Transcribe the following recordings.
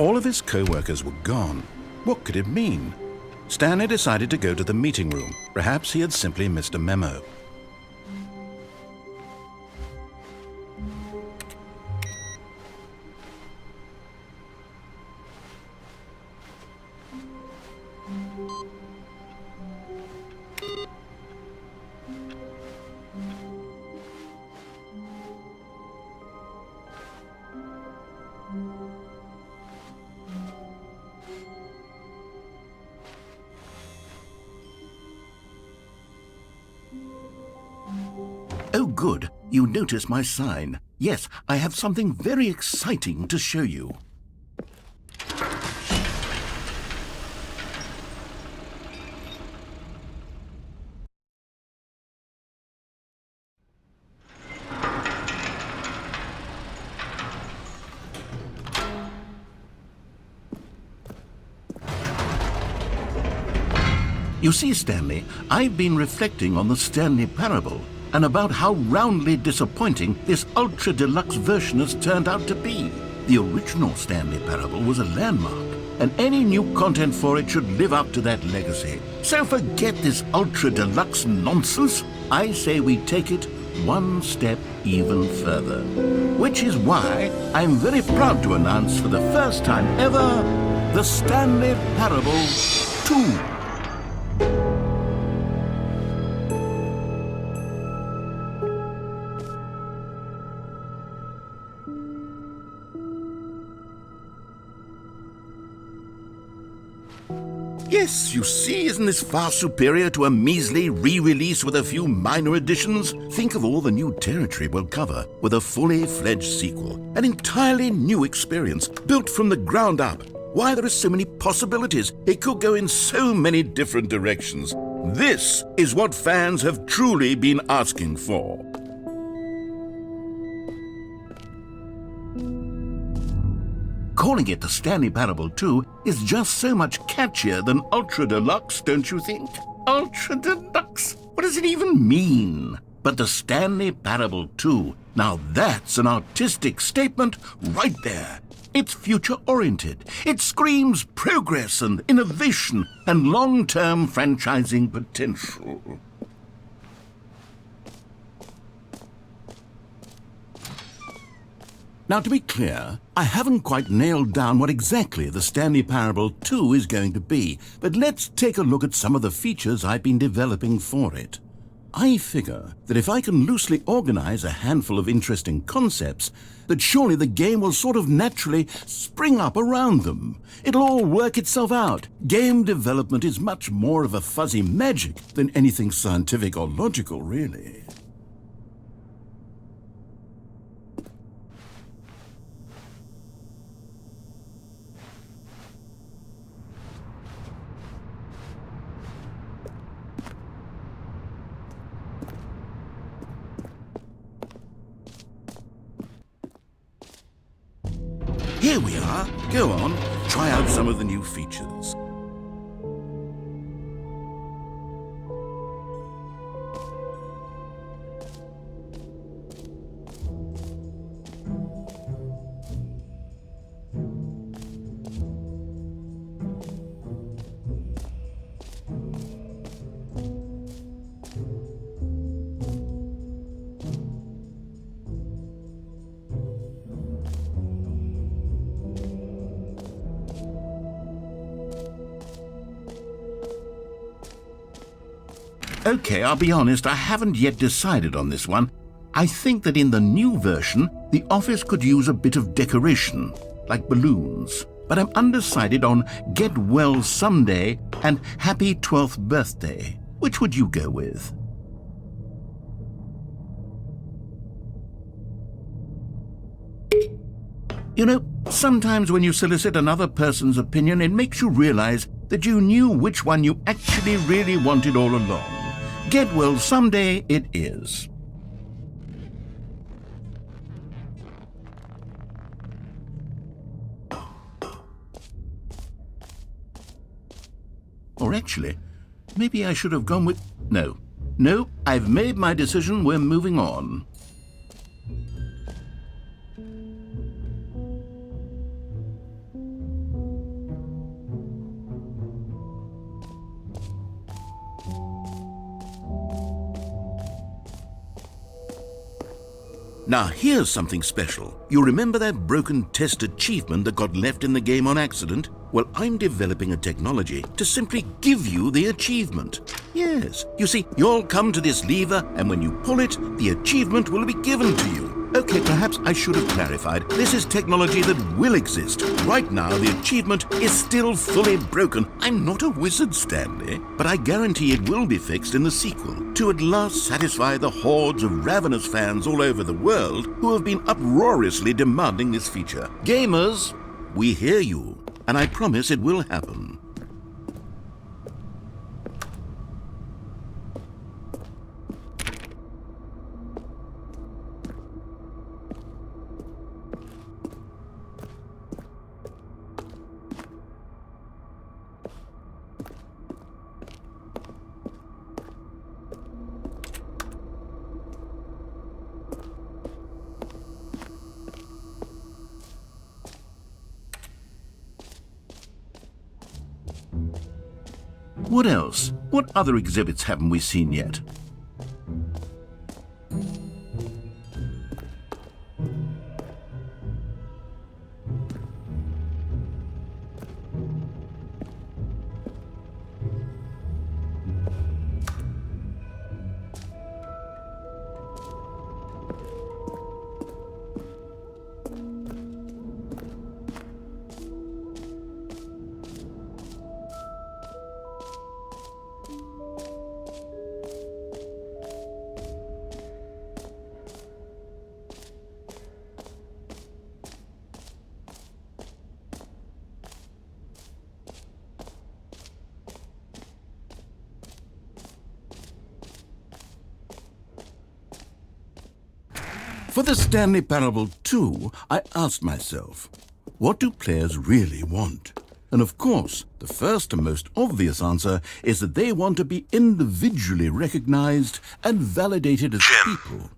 All of his co-workers were gone. What could it mean? Stanley decided to go to the meeting room. Perhaps he had simply missed a memo. Oh, good. You notice my sign. Yes, I have something very exciting to show you. You see, Stanley, I've been reflecting on the Stanley Parable and about how roundly disappointing this ultra-deluxe version has turned out to be. The original Stanley Parable was a landmark, and any new content for it should live up to that legacy. So forget this ultra-deluxe nonsense. I say we take it one step even further. Which is why I'm very proud to announce for the first time ever, the Stanley Parable 2. Yes, you see, isn't this far superior to a measly re-release with a few minor additions? Think of all the new territory we'll cover with a fully fledged sequel. An entirely new experience, built from the ground up. Why, there are so many possibilities. It could go in so many different directions. This is what fans have truly been asking for. Calling it the Stanley Parable 2 is just so much catchier than Ultra Deluxe, don't you think? Ultra Deluxe? What does it even mean? But the Stanley Parable 2, now that's an artistic statement right there. It's future-oriented. It screams progress and innovation and long-term franchising potential. Now, to be clear, I haven't quite nailed down what exactly the Stanley Parable 2 is going to be, but let's take a look at some of the features I've been developing for it. I figure that if I can loosely organize a handful of interesting concepts, that surely the game will sort of naturally spring up around them. It'll all work itself out. Game development is much more of a fuzzy magic than anything scientific or logical, really. Here we are. Go on, try out some of the new features. Okay, I'll be honest, I haven't yet decided on this one. I think that in the new version, the office could use a bit of decoration, like balloons. But I'm undecided on Get Well Someday and Happy 12th Birthday. Which would you go with? You know, sometimes when you solicit another person's opinion, it makes you realize that you knew which one you actually really wanted all along. Get Well Someday it is. Or actually, maybe I should have gone with... No, I've made my decision, we're moving on. Now here's something special. You remember that broken test achievement that got left in the game on accident? Well, I'm developing a technology to simply give you the achievement. Yes, you see, you'll come to this lever, and when you pull it, the achievement will be given to you. Okay, perhaps I should have clarified. This is technology that will exist. Right now, the achievement is still fully broken. I'm not a wizard, Stanley, but I guarantee it will be fixed in the sequel to at last satisfy the hordes of ravenous fans all over the world who have been uproariously demanding this feature. Gamers, we hear you, and I promise it will happen. What else? What other exhibits haven't we seen yet? For the Stanley Parable 2, I asked myself, what do players really want? And of course, the first and most obvious answer is that they want to be individually recognized and validated as people.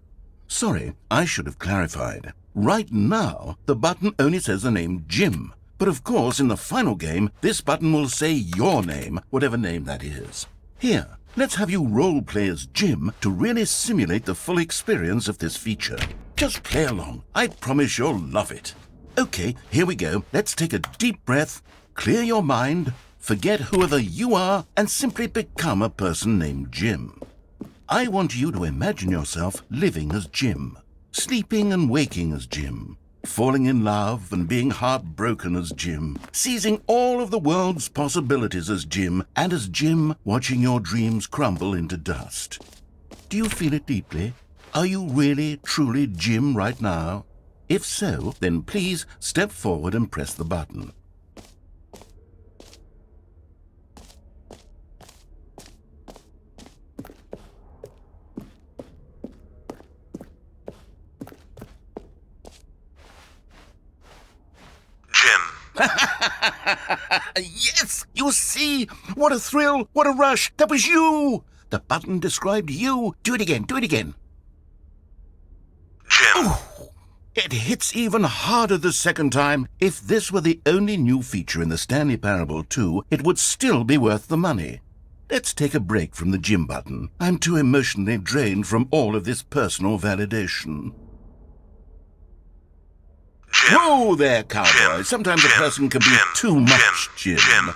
Sorry, I should have clarified. Right now, the button only says the name Jim. But of course, in the final game, this button will say your name, whatever name that is. Here, let's have you role-play as Jim to really simulate the full experience of this feature. Just play along. I promise you'll love it. Okay, here we go. Let's take a deep breath, clear your mind, forget whoever you are, and simply become a person named Jim. I want you to imagine yourself living as Jim, sleeping and waking as Jim, falling in love and being heartbroken as Jim, seizing all of the world's possibilities as Jim, and as Jim watching your dreams crumble into dust. Do you feel it deeply? Are you really, truly Jim right now? If so, then please step forward and press the button. Yes! You see? What a thrill! What a rush! That was you! The button described you. Do it again. Do it again. Jim. Ooh, it hits even harder the second time. If this were the only new feature in the Stanley Parable 2, it would still be worth the money. Let's take a break from the Jim button. I'm too emotionally drained from all of this personal validation. Jim. Whoa there, cowboy. Jim. Sometimes Jim. A person can be too much Jim.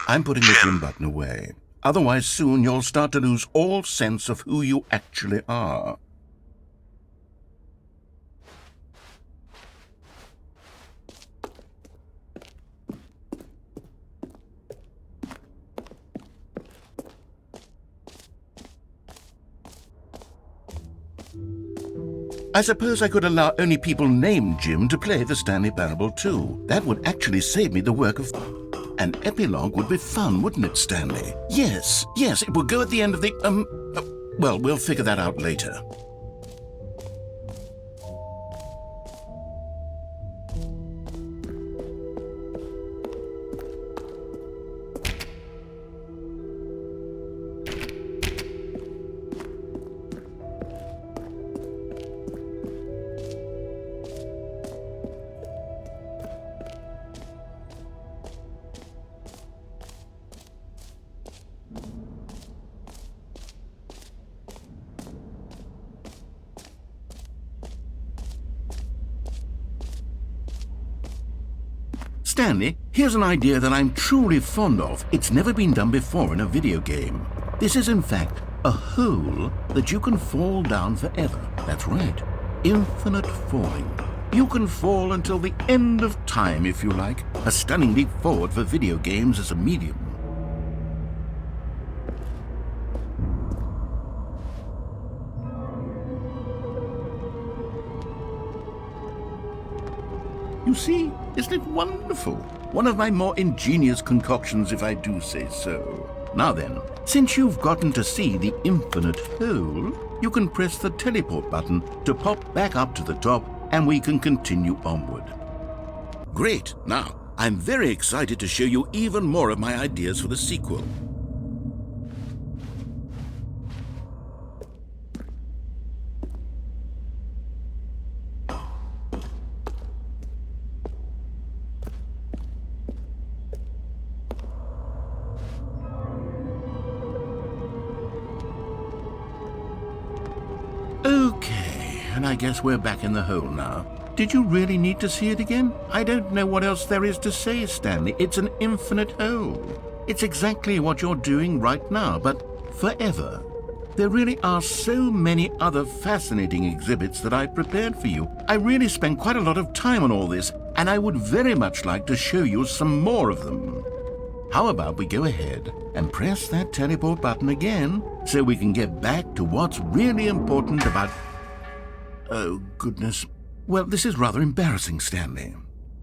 I'm putting the Jim button away. Otherwise, soon you'll start to lose all sense of who you actually are. I suppose I could allow only people named Jim to play the Stanley Parable 2. That would actually save me the work of... An epilogue would be fun, wouldn't it, Stanley? Yes, it would go at the end of the... well, we'll figure that out later. Stanley, here's an idea that I'm truly fond of. It's never been done before in a video game. This is in fact a hole that you can fall down forever. That's right, infinite falling. You can fall until the end of time if you like. A stunning leap forward for video games as a medium. You see, isn't it wonderful? One of my more ingenious concoctions, if I do say so. Now then, since you've gotten to see the infinite hole, you can press the teleport button to pop back up to the top, and we can continue onward. Great! Now, I'm very excited to show you even more of my ideas for the sequel. Okay, and I guess we're back in the hole now. Did you really need to see it again? I don't know what else there is to say, Stanley. It's an infinite hole. It's exactly what you're doing right now, but forever. There really are so many other fascinating exhibits that I prepared for you. I really spent quite a lot of time on all this, and I would very much like to show you some more of them. How about we go ahead and press that teleport button again so we can get back to what's really important about... Oh, goodness. Well, this is rather embarrassing, Stanley.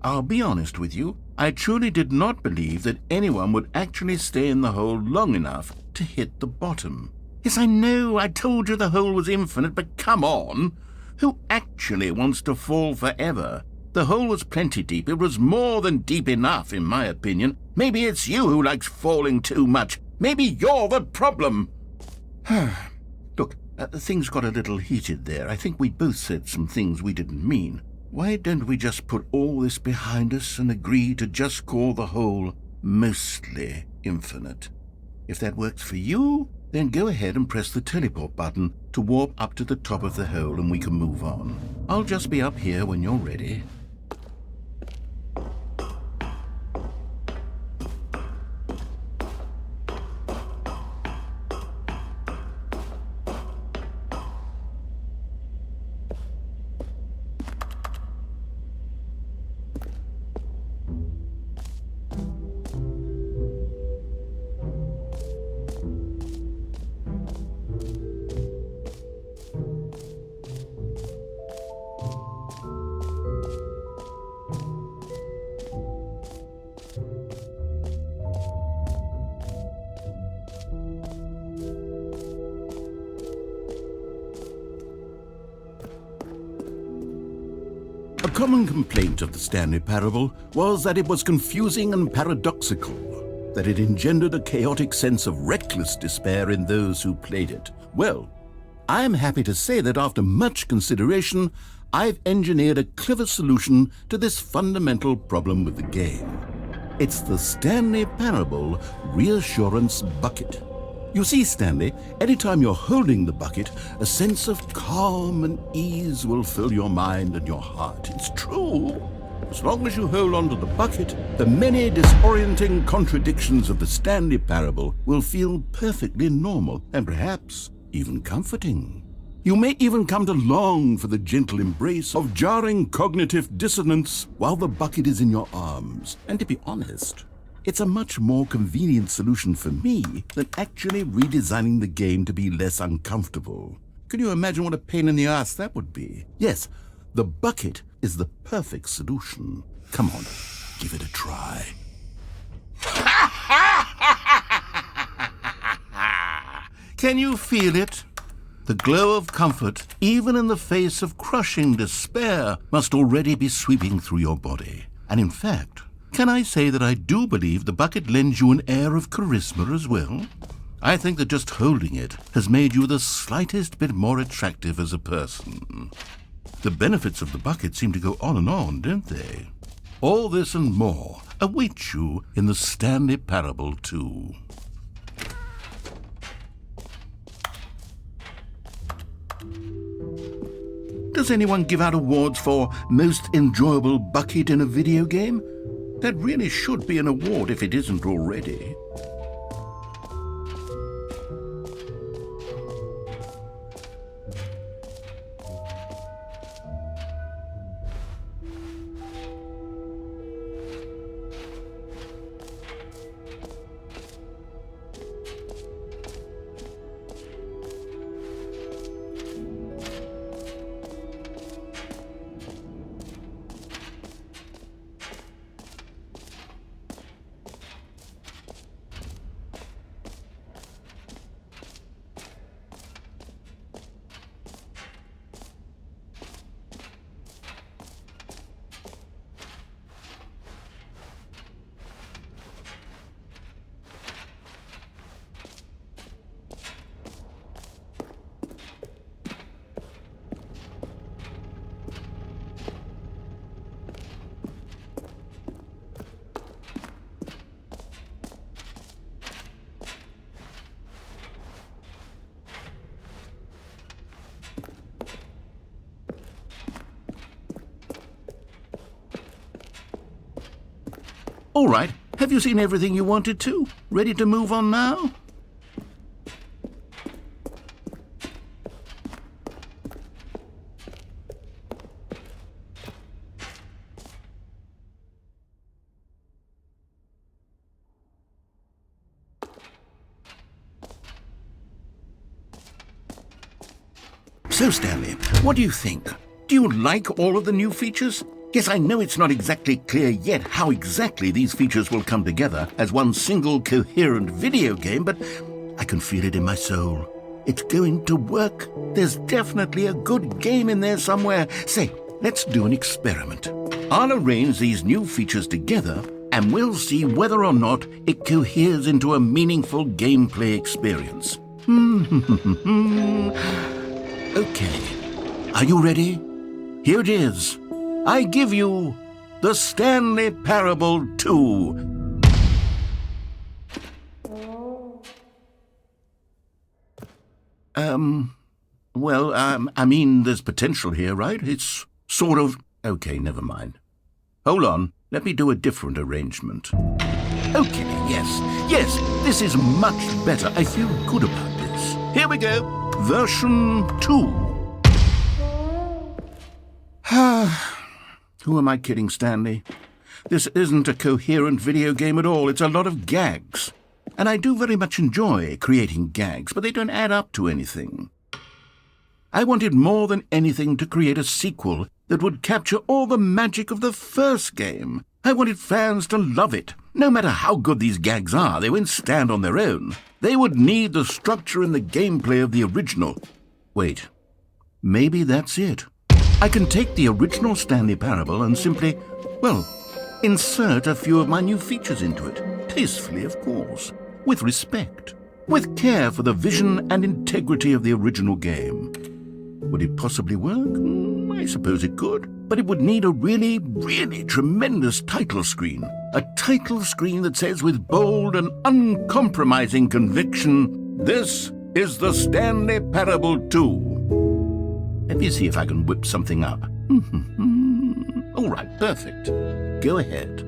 I'll be honest with you. I truly did not believe that anyone would actually stay in the hole long enough to hit the bottom. Yes, I know, I told you the hole was infinite, but come on. Who actually wants to fall forever? The hole was plenty deep. It was more than deep enough, in my opinion. Maybe it's you who likes falling too much. Maybe you're the problem. Look, things got a little heated there. I think we both said some things we didn't mean. Why don't we just put all this behind us and agree to just call the hole mostly infinite? If that works for you, then go ahead and press the teleport button to warp up to the top of the hole and we can move on. I'll just be up here when you're ready. A common complaint of the Stanley Parable was that it was confusing and paradoxical, that it engendered a chaotic sense of reckless despair in those who played it. Well, I am happy to say that after much consideration, I've engineered a clever solution to this fundamental problem with the game. It's the Stanley Parable Reassurance Bucket. You see, Stanley, anytime you're holding the bucket, a sense of calm and ease will fill your mind and your heart. It's true. As long as you hold on to the bucket, the many disorienting contradictions of the Stanley Parable will feel perfectly normal and perhaps even comforting. You may even come to long for the gentle embrace of jarring cognitive dissonance while the bucket is in your arms. And to be honest, it's a much more convenient solution for me than actually redesigning the game to be less uncomfortable. Can you imagine what a pain in the ass that would be? Yes, the bucket is the perfect solution. Come on, give it a try. Can you feel it? The glow of comfort, even in the face of crushing despair, must already be sweeping through your body. And in fact, can I say that I do believe the bucket lends you an air of charisma as well? I think that just holding it has made you the slightest bit more attractive as a person. The benefits of the bucket seem to go on, don't they? All this and more await you in the Stanley Parable 2. Does anyone give out awards for most enjoyable bucket in a video game? That really should be an award if it isn't already. All right, have you seen everything you wanted to? Ready to move on now? So, Stanley, what do you think? Do you like all of the new features? Yes, I know it's not exactly clear yet how exactly these features will come together as one single coherent video game, but I can feel it in my soul. It's going to work. There's definitely a good game in there somewhere. Say, let's do an experiment. I'll arrange these new features together, and we'll see whether or not it coheres into a meaningful gameplay experience. Okay, are you ready? Here it is. I give you the Stanley Parable 2. I mean, there's potential here, right? It's sort of... Okay, never mind. Hold on, let me do a different arrangement. Okay, yes, this is much better. I feel good about this. Here we go, version 2. Who am I kidding, Stanley? This isn't a coherent video game at all. It's a lot of gags. And I do very much enjoy creating gags, but they don't add up to anything. I wanted more than anything to create a sequel that would capture all the magic of the first game. I wanted fans to love it. No matter how good these gags are, they won't stand on their own. They would need the structure and the gameplay of the original. Wait, maybe that's it. I can take the original Stanley Parable and simply, insert a few of my new features into it. Tastefully, of course. With respect. With care for the vision and integrity of the original game. Would it possibly work? I suppose it could. But it would need a really, really tremendous title screen. A title screen that says with bold and uncompromising conviction, "This is the Stanley Parable 2. Let me see if I can whip something up. All right, perfect. Go ahead.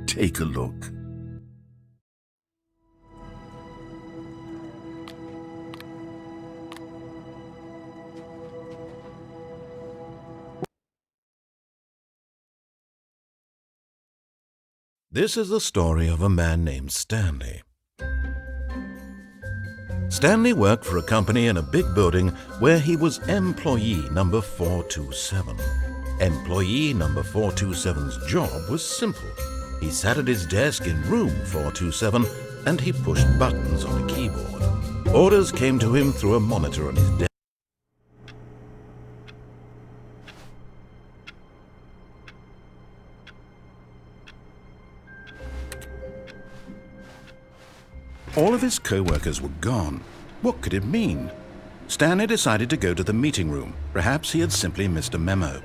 Take a look. This is the story of a man named Stanley. Stanley worked for a company in a big building where he was employee number 427. Employee number 427's job was simple. He sat at his desk in room 427 and he pushed buttons on a keyboard. Orders came to him through a monitor on his desk. All of his co-workers were gone. What could it mean? Stanley decided to go to the meeting room. Perhaps he had simply missed a memo.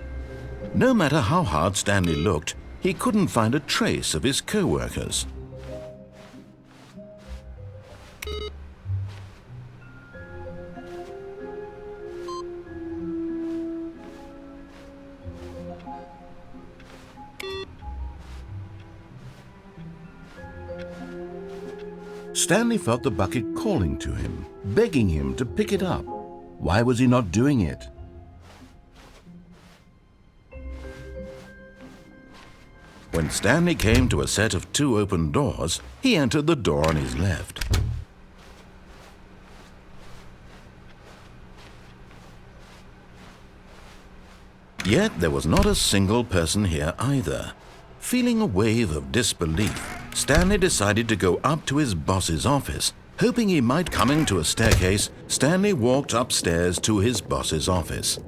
No matter how hard Stanley looked, he couldn't find a trace of his co-workers. Stanley felt the bucket calling to him, begging him to pick it up. Why was he not doing it? When Stanley came to a set of 2 open doors, he entered the door on his left. Yet there was not a single person here either. Feeling a wave of disbelief, Stanley decided to go up to his boss's office. Hoping he might come into a staircase, Stanley walked upstairs to his boss's office.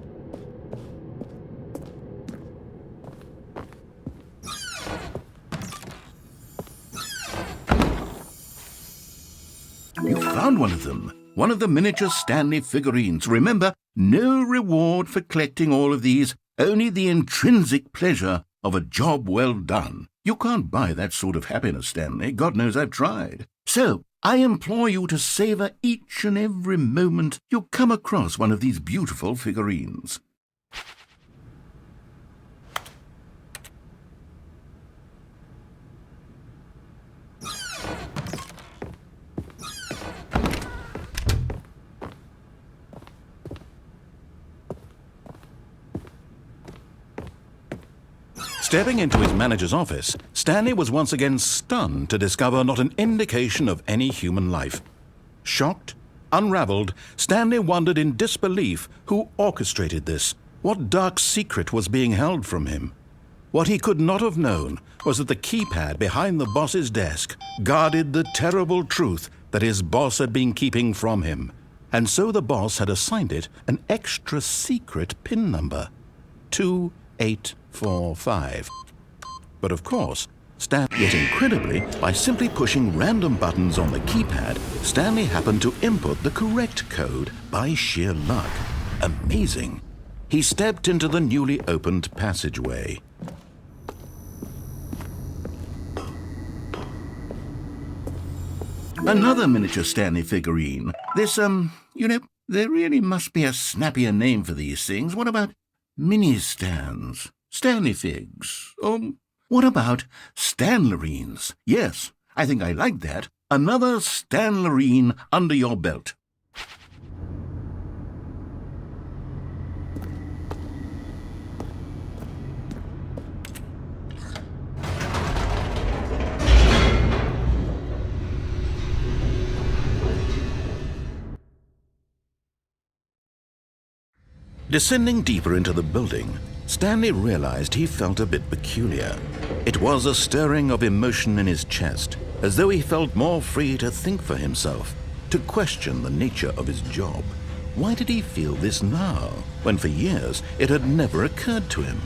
You found one of them. One of the miniature Stanley figurines. Remember, no reward for collecting all of these, only the intrinsic pleasure of a job well done. You can't buy that sort of happiness, Stanley. God knows I've tried. So, I implore you to savor each and every moment you come across one of these beautiful figurines. Stepping into his manager's office, Stanley was once again stunned to discover not an indication of any human life. Shocked, unraveled, Stanley wondered in disbelief who orchestrated this, what dark secret was being held from him. What he could not have known was that the keypad behind the boss's desk guarded the terrible truth that his boss had been keeping from him, and so the boss had assigned it an extra secret PIN number, 2845. But of course, yet incredibly, by simply pushing random buttons on the keypad, Stanley happened to input the correct code by sheer luck. Amazing. He stepped into the newly opened passageway. Another miniature Stanley figurine. This, there really must be a snappier name for these things. What about mini-stands? Stanley figs? What about Stanlerines? Yes, I think I like that. Another Stanlerine under your belt. Descending deeper into the building, Stanley realized he felt a bit peculiar. It was a stirring of emotion in his chest, as though he felt more free to think for himself, to question the nature of his job. Why did he feel this now, when for years it had never occurred to him?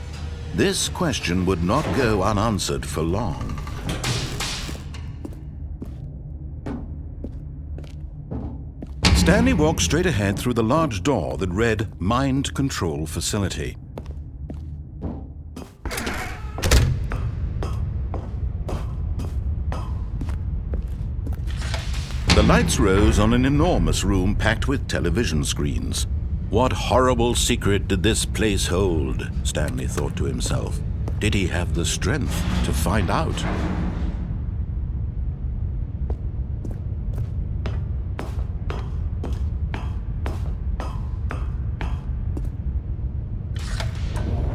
This question would not go unanswered for long. Stanley walked straight ahead through the large door that read Mind Control Facility. The lights rose on an enormous room packed with television screens. What horrible secret did this place hold? Stanley thought to himself. Did he have the strength to find out?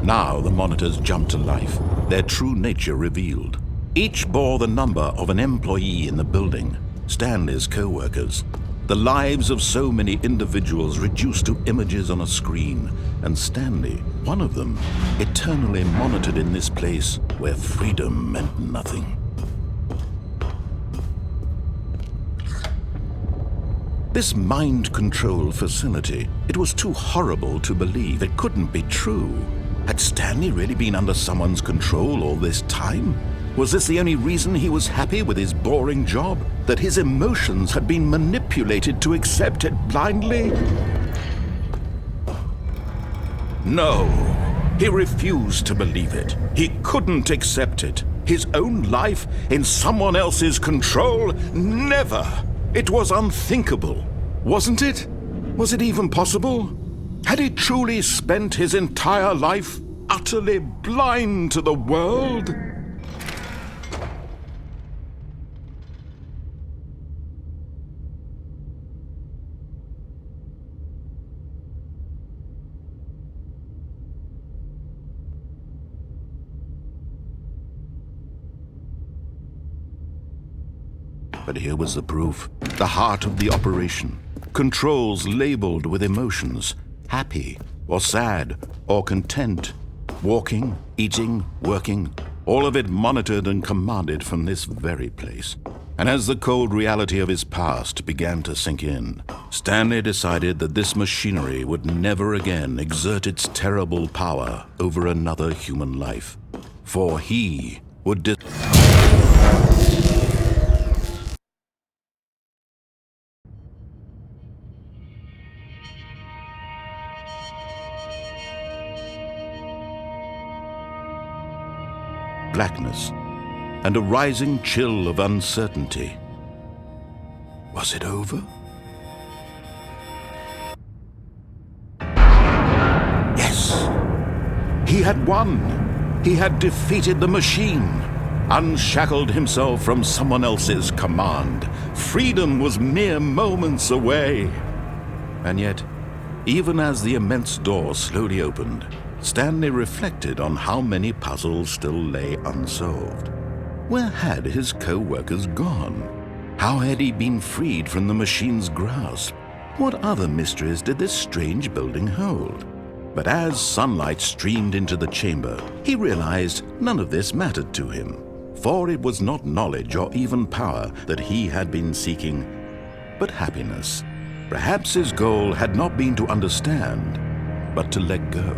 Now the monitors jumped to life, their true nature revealed. Each bore the number of an employee in the building, Stanley's co-workers. The lives of so many individuals reduced to images on a screen, and Stanley, one of them, eternally monitored in this place where freedom meant nothing. This mind control facility, it was too horrible to believe. It couldn't be true. Had Stanley really been under someone's control all this time? Was this the only reason he was happy with his boring job? That his emotions had been manipulated to accept it blindly? No, he refused to believe it. He couldn't accept it. His own life in someone else's control? Never! It was unthinkable, wasn't it? Was it even possible? Had he truly spent his entire life utterly blind to the world? But here was the proof. The heart of the operation. Controls labeled with emotions. Happy, or sad, or content. Walking, eating, working. All of it monitored and commanded from this very place. And as the cold reality of his past began to sink in, Stanley decided that this machinery would never again exert its terrible power over another human life. For he would blackness and a rising chill of uncertainty. Was it over? Yes! He had won! He had defeated the machine, unshackled himself from someone else's command. Freedom was mere moments away. And yet, even as the immense door slowly opened, Stanley reflected on how many puzzles still lay unsolved. Where had his co-workers gone? How had he been freed from the machine's grasp? What other mysteries did this strange building hold? But as sunlight streamed into the chamber, he realized none of this mattered to him, for it was not knowledge or even power that he had been seeking, but happiness. Perhaps his goal had not been to understand, but to let go.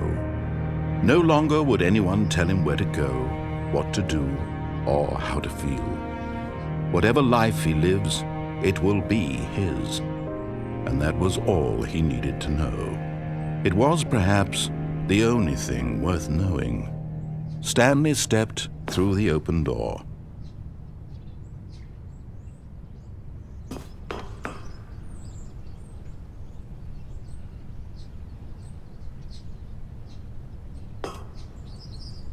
No longer would anyone tell him where to go, what to do, or how to feel. Whatever life he lives, it will be his. And that was all he needed to know. It was perhaps the only thing worth knowing. Stanley stepped through the open door.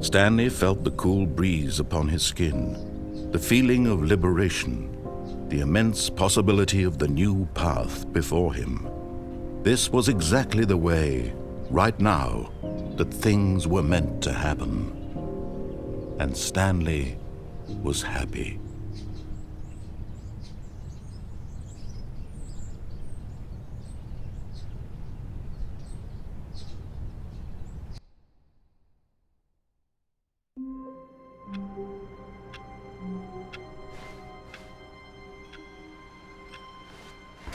Stanley felt the cool breeze upon his skin, the feeling of liberation, the immense possibility of the new path before him. This was exactly the way, right now, that things were meant to happen. And Stanley was happy.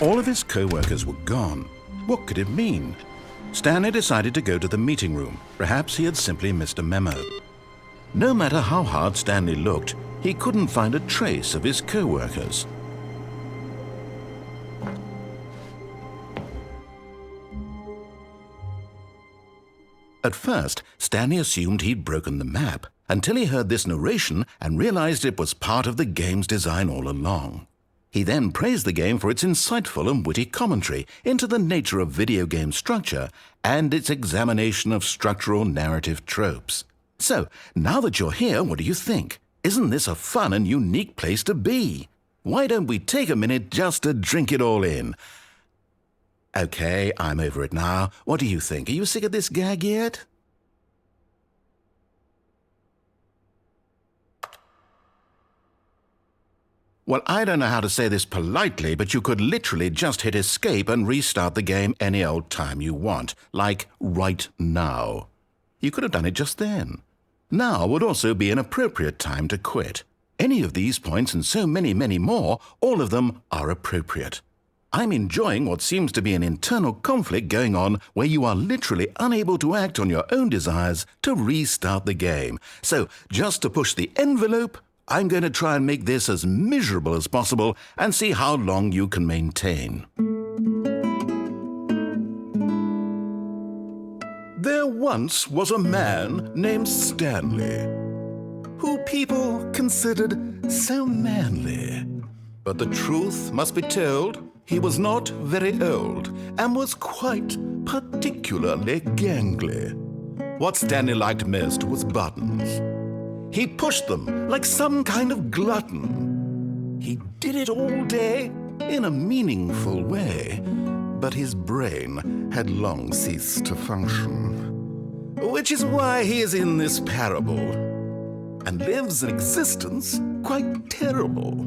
All of his co-workers were gone. What could it mean? Stanley decided to go to the meeting room. Perhaps he had simply missed a memo. No matter how hard Stanley looked, he couldn't find a trace of his co-workers. At first, Stanley assumed he'd broken the map, until he heard this narration and realized it was part of the game's design all along. He then praised the game for its insightful and witty commentary into the nature of video game structure and its examination of structural narrative tropes. So, now that you're here, what do you think? Isn't this a fun and unique place to be? Why don't we take a minute just to drink it all in? Okay, I'm over it now. What do you think? Are you sick of this gag yet? Well, I don't know how to say this politely, but you could literally just hit escape and restart the game any old time you want, like right now. You could have done it just then. Now would also be an appropriate time to quit. Any of these points and so many, many more, all of them are appropriate. I'm enjoying what seems to be an internal conflict going on where you are literally unable to act on your own desires to restart the game. So, just to push the envelope, I'm going to try and make this as miserable as possible and see how long you can maintain. There once was a man named Stanley, who people considered so manly. But the truth must be told, he was not very old and was quite particularly gangly. What Stanley liked most was buttons. He pushed them like some kind of glutton. He did it all day in a meaningful way, but his brain had long ceased to function. Which is why he is in this parable and lives an existence quite terrible.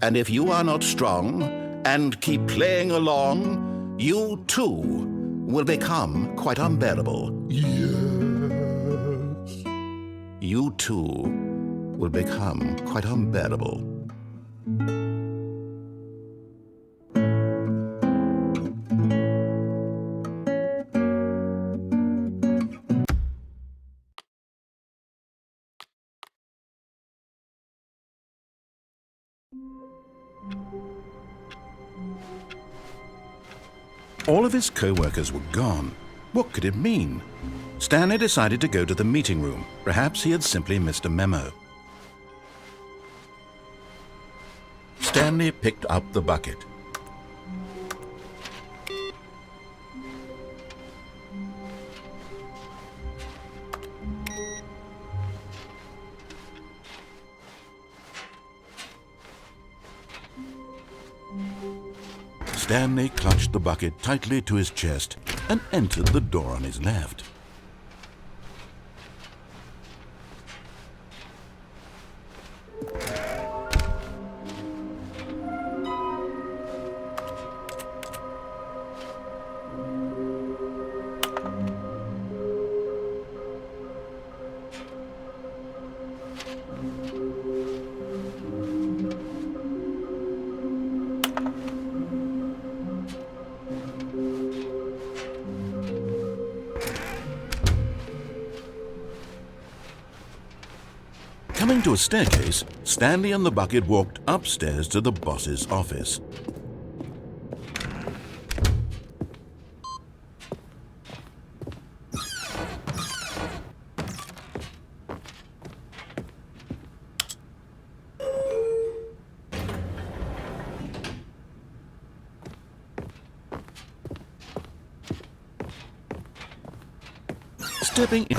And if you are not strong and keep playing along, you too will become quite unbearable. Yes. You too will become quite unbearable. All of his co-workers were gone. What could it mean? Stanley decided to go to the meeting room. Perhaps he had simply missed a memo. Stanley picked up the bucket. Stanley clutched the bucket tightly to his chest and entered the door on his left. Coming to a staircase, Stanley and the bucket walked upstairs to the boss's office. Stepping in.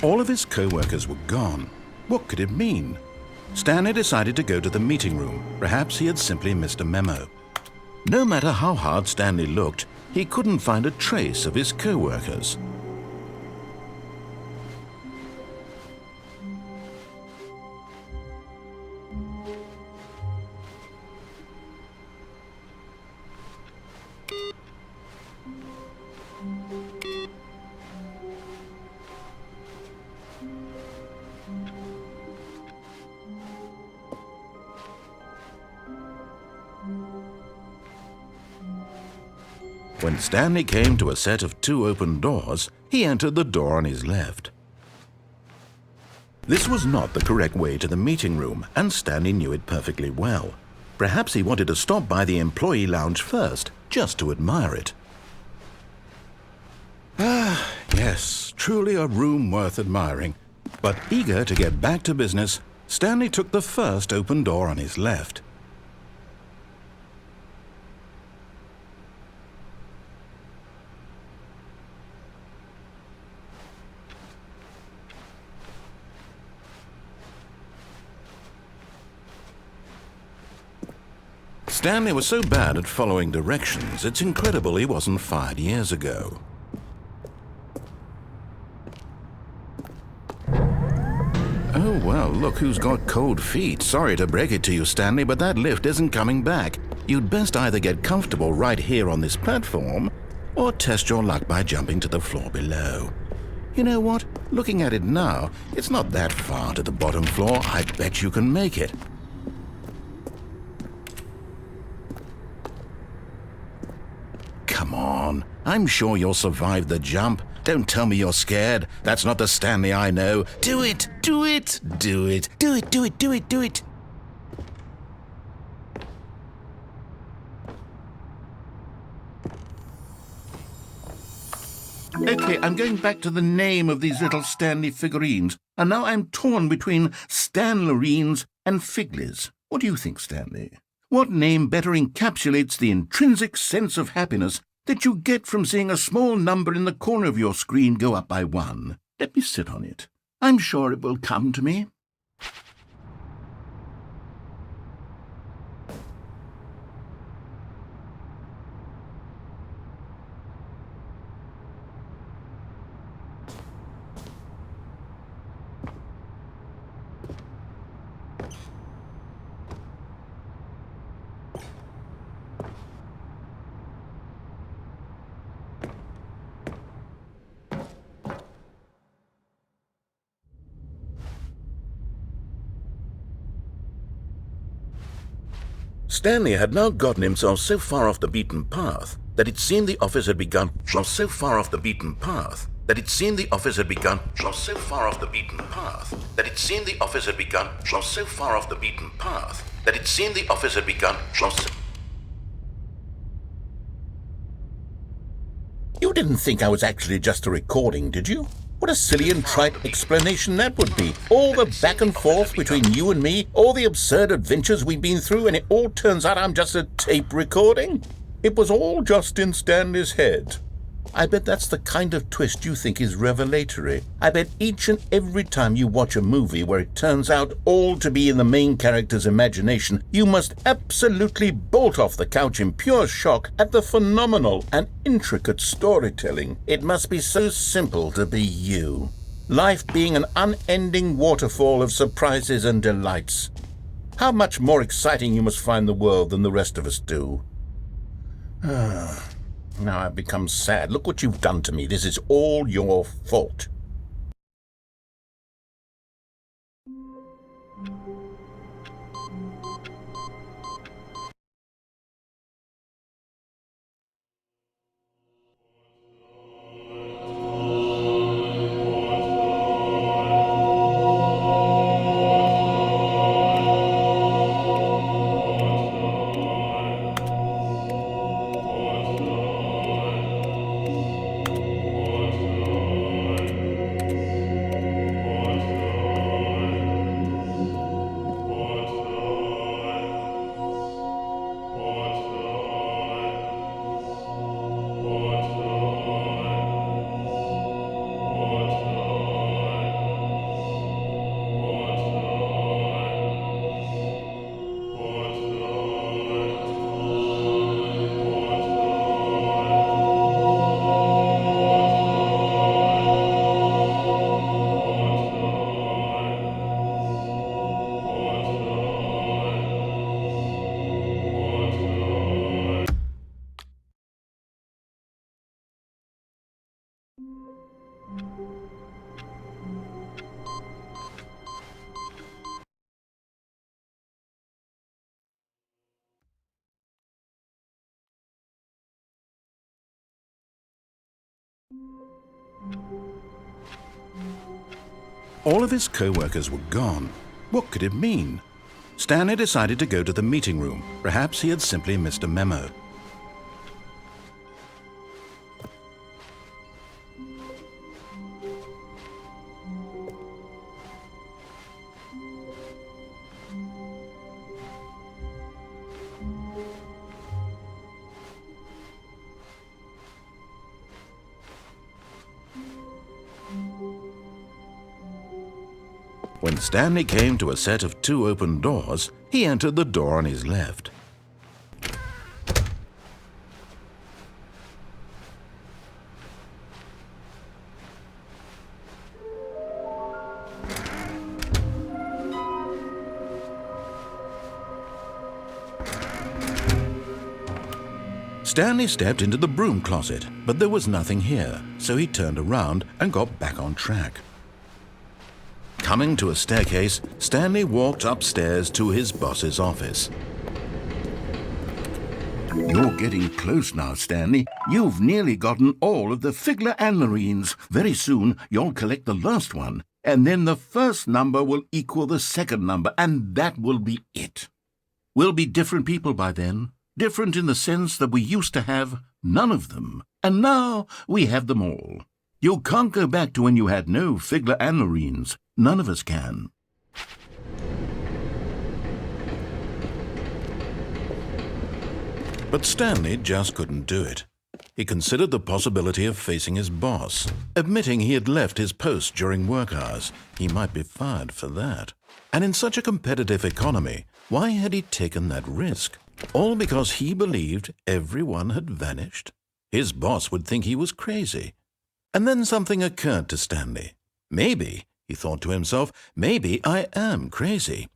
All of his co-workers were gone. What could it mean? Stanley decided to go to the meeting room. Perhaps he had simply missed a memo. No matter how hard Stanley looked, he couldn't find a trace of his co-workers. When Stanley came to a set of 2 open doors, he entered the door on his left. This was not the correct way to the meeting room, and Stanley knew it perfectly well. Perhaps he wanted to stop by the employee lounge first, just to admire it. Ah, yes, truly a room worth admiring. But eager to get back to business, Stanley took the first open door on his left. Stanley was so bad at following directions, it's incredible he wasn't fired years ago. Oh, well, look who's got cold feet. Sorry to break it to you, Stanley, but that lift isn't coming back. You'd best either get comfortable right here on this platform, or test your luck by jumping to the floor below. You know what? Looking at it now, it's not that far to the bottom floor. I bet you can make it. Come on, I'm sure you'll survive the jump. Don't tell me you're scared. That's not the Stanley I know. Do it! Do it! Do it! Do it! Do it! Do it! Do it! Okay, I'm going back to the name of these little Stanley figurines, and now I'm torn between Stanlerines and Figlies. What do you think, Stanley? What name better encapsulates the intrinsic sense of happiness that you get from seeing a small number in the corner of your screen go up by 1? Let me sit on it. I'm sure it will come to me. Stanley had now gotten himself so far off the beaten path that it seemed the office had begun so far off the beaten path that it seemed the office had begun so far off the beaten path that it seemed the office had begun so far off the beaten path that it seemed the office had begun You didn't think I was actually just a recording, did you? What a silly and trite explanation that would be. All the back and forth between you and me, all the absurd adventures we've been through, and it all turns out I'm just a tape recording? It was all just in Stanley's head. I bet that's the kind of twist you think is revelatory. I bet each and every time you watch a movie where it turns out all to be in the main character's imagination, you must absolutely bolt off the couch in pure shock at the phenomenal and intricate storytelling. It must be so simple to be you. Life being an unending waterfall of surprises and delights. How much more exciting you must find the world than the rest of us do. Now I've become sad. Look what you've done to me. This is all your fault. All of his co-workers were gone. What could it mean? Stanley decided to go to the meeting room. Perhaps he had simply missed a memo. When Stanley came to a set of 2 open doors, he entered the door on his left. Stanley stepped into the broom closet, but there was nothing here, so he turned around and got back on track. Coming to a staircase, Stanley walked upstairs to his boss's office. You're getting close now, Stanley. You've nearly gotten all of the Figler and Marines. Very soon, you'll collect the last one, and then the first number will equal the second number, and that will be it. We'll be different people by then. Different in the sense that we used to have none of them, and now we have them all. You can't go back to when you had no Figler and Marines. None of us can. But Stanley just couldn't do it. He considered the possibility of facing his boss, admitting he had left his post during work hours. He might be fired for that. And in such a competitive economy, why had he taken that risk? All because he believed everyone had vanished? His boss would think he was crazy. And then something occurred to Stanley. Maybe, he thought to himself, maybe I am crazy.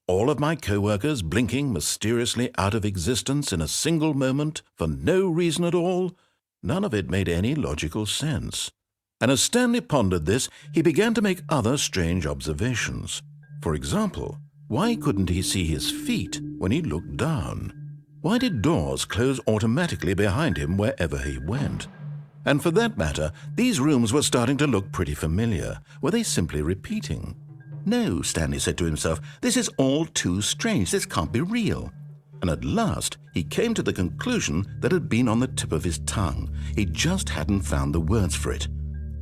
All of my co-workers blinking mysteriously out of existence in a single moment for no reason at all? None of it made any logical sense. And as Stanley pondered this, he began to make other strange observations. For example, why couldn't he see his feet when he looked down? Why did doors close automatically behind him wherever he went? And for that matter, these rooms were starting to look pretty familiar. Were they simply repeating? No, Stanley said to himself, this is all too strange. This can't be real. And at last, he came to the conclusion that had been on the tip of his tongue. He just hadn't found the words for it.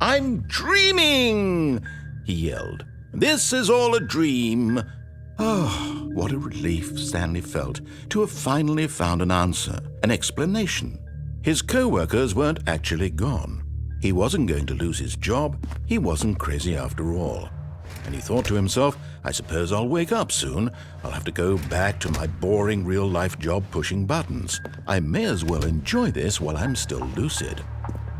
"I'm dreaming!" he yelled. "This is all a dream." Oh, what a relief Stanley felt to have finally found an answer, an explanation. His co-workers weren't actually gone. He wasn't going to lose his job. He wasn't crazy after all. And he thought to himself, I suppose I'll wake up soon. I'll have to go back to my boring real-life job pushing buttons. I may as well enjoy this while I'm still lucid.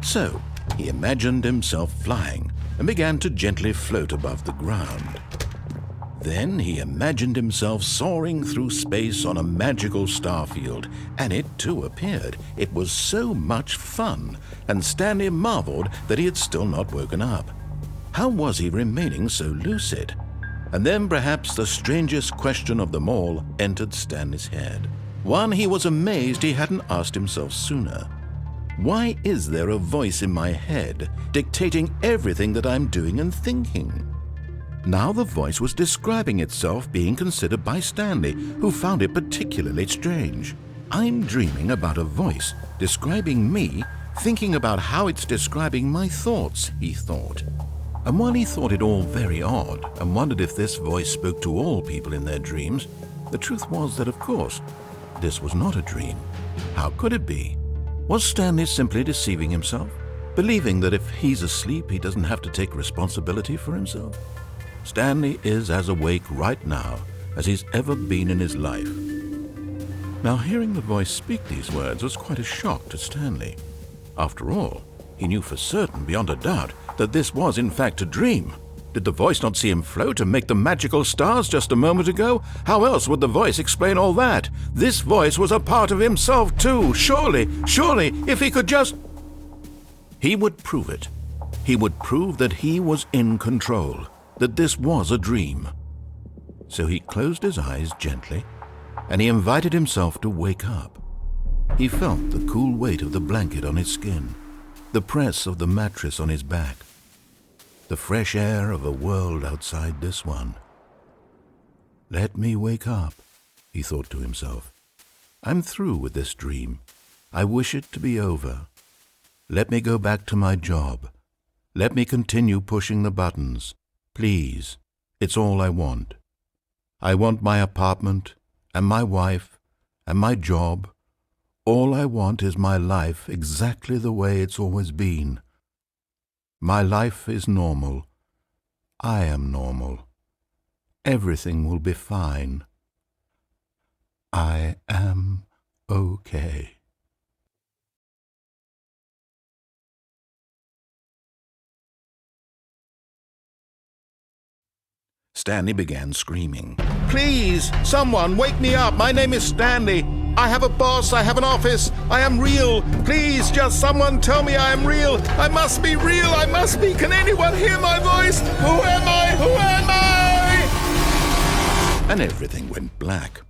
So he imagined himself flying and began to gently float above the ground. Then he imagined himself soaring through space on a magical starfield, and it too appeared. It was so much fun, and Stanley marveled that he had still not woken up. How was he remaining so lucid? And then perhaps the strangest question of them all entered Stanley's head. One he was amazed he hadn't asked himself sooner. Why is there a voice in my head dictating everything that I'm doing and thinking? Now the voice was describing itself being considered by Stanley, who found it particularly strange. I'm dreaming about a voice describing me, thinking about how it's describing my thoughts, he thought. And while he thought it all very odd and wondered if this voice spoke to all people in their dreams, the truth was that, of course, this was not a dream. How could it be? Was Stanley simply deceiving himself, believing that if he's asleep, he doesn't have to take responsibility for himself? Stanley is as awake right now as he's ever been in his life. Now, hearing the voice speak these words was quite a shock to Stanley. After all, he knew for certain, beyond a doubt, that this was in fact a dream. Did the voice not see him float and make the magical stars just a moment ago? How else would the voice explain all that? This voice was a part of himself too. Surely, if he could just... He would prove it. He would prove that he was in control, that this was a dream. So he closed his eyes gently, and he invited himself to wake up. He felt the cool weight of the blanket on his skin. the press of the mattress on his back, the fresh air of a world outside this one. Let me wake up, he thought to himself. I'm through with this dream. I wish it to be over. Let me go back to my job. Let me continue pushing the buttons. Please, it's all I want. I want my apartment, and my wife, and my job. All I want is my life exactly the way it's always been. My life is normal. I am normal. Everything will be fine. I am okay. Stanley began screaming. Please, someone, wake me up. My name is Stanley. I have a boss. I have an office. I am real. Please, just someone tell me I am real. I must be real. I must be. Can anyone hear my voice? Who am I? Who am I? And everything went black.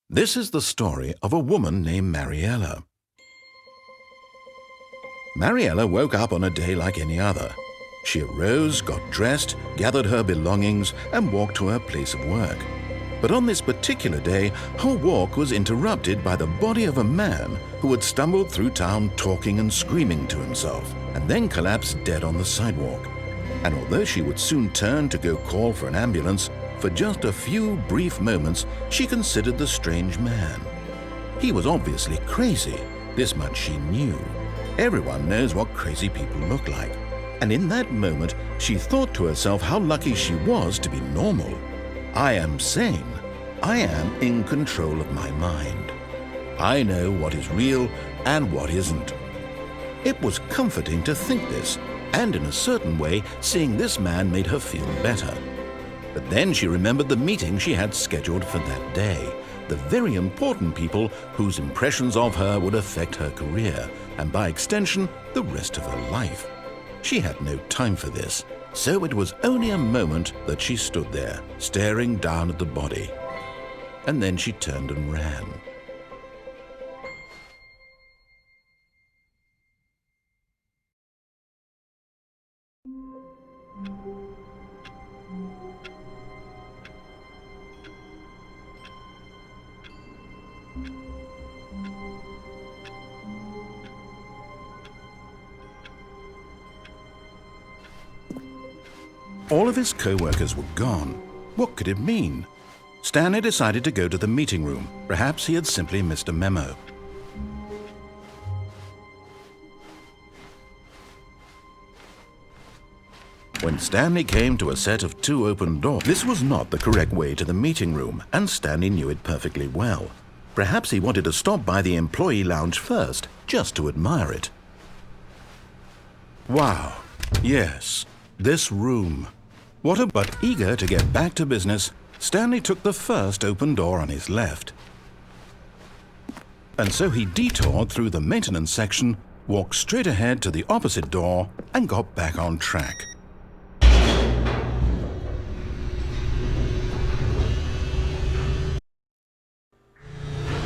This is the story of a woman named Mariella. Mariella woke up on a day like any other. She arose, got dressed, gathered her belongings, and walked to her place of work. But on this particular day, her walk was interrupted by the body of a man who had stumbled through town talking and screaming to himself, and then collapsed dead on the sidewalk. And although she would soon turn to go call for an ambulance, for just a few brief moments she considered the strange man. He was obviously crazy, this much she knew. Everyone knows what crazy people look like. And in that moment, she thought to herself how lucky she was to be normal. I am sane. I am in control of my mind. I know what is real and what isn't. It was comforting to think this, and in a certain way, seeing this man made her feel better. But then she remembered the meeting she had scheduled for that day, the very important people whose impressions of her would affect her career, and by extension, the rest of her life. She had no time for this, so it was only a moment that she stood there, staring down at the body. And then she turned and ran. All of his co-workers were gone. What could it mean? Stanley decided to go to the meeting room. Perhaps he had simply missed a memo. When Stanley came to a set of 2 open doors, this was not the correct way to the meeting room, and Stanley knew it perfectly well. Perhaps he wanted to stop by the employee lounge first, just to admire it. Wow, yes, this room. But eager to get back to business, Stanley took the first open door on his left. And so he detoured through the maintenance section, walked straight ahead to the opposite door, and got back on track.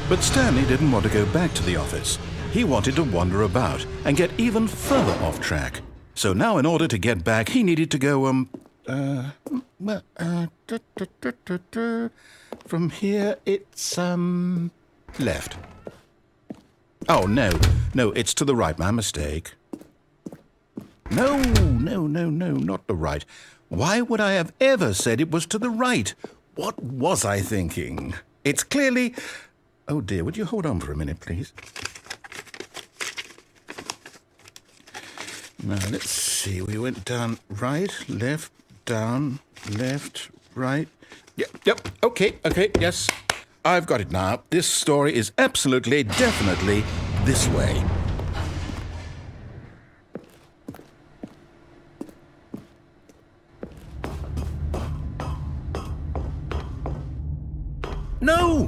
But Stanley didn't want to go back to the office. He wanted to wander about and get even further off track. So now in order to get back, he needed to go, from here it's, left. Oh, no, it's to the right, my mistake. No, not the right. Why would I have ever said it was to the right? What was I thinking? It's clearly... Oh dear, would you hold on for a minute, please? Now, let's see, we went down right, left, down, left, right. Yep, okay, yes. I've got it now. This story is absolutely, definitely this way. No,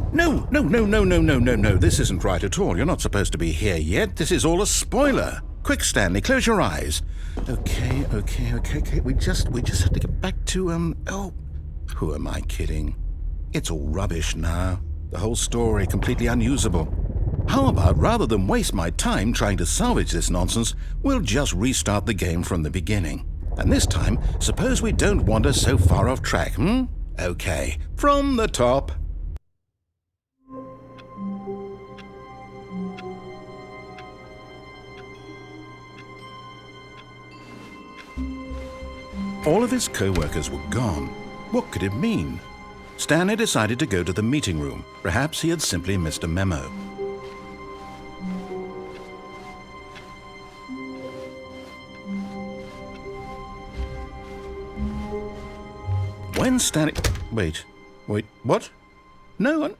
this isn't right at all. You're not supposed to be here yet. This is all a spoiler. Quick, Stanley, close your eyes. Okay. We just have to get back to, oh, who am I kidding? It's all rubbish now. The whole story completely unusable. How about, rather than waste my time trying to salvage this nonsense, we'll just restart the game from the beginning. And this time, suppose we don't wander so far off track, Okay, from the top. All of his co-workers were gone. What could it mean? Stanley decided to go to the meeting room. Perhaps he had simply missed a memo. When Stanley... Wait, what? No,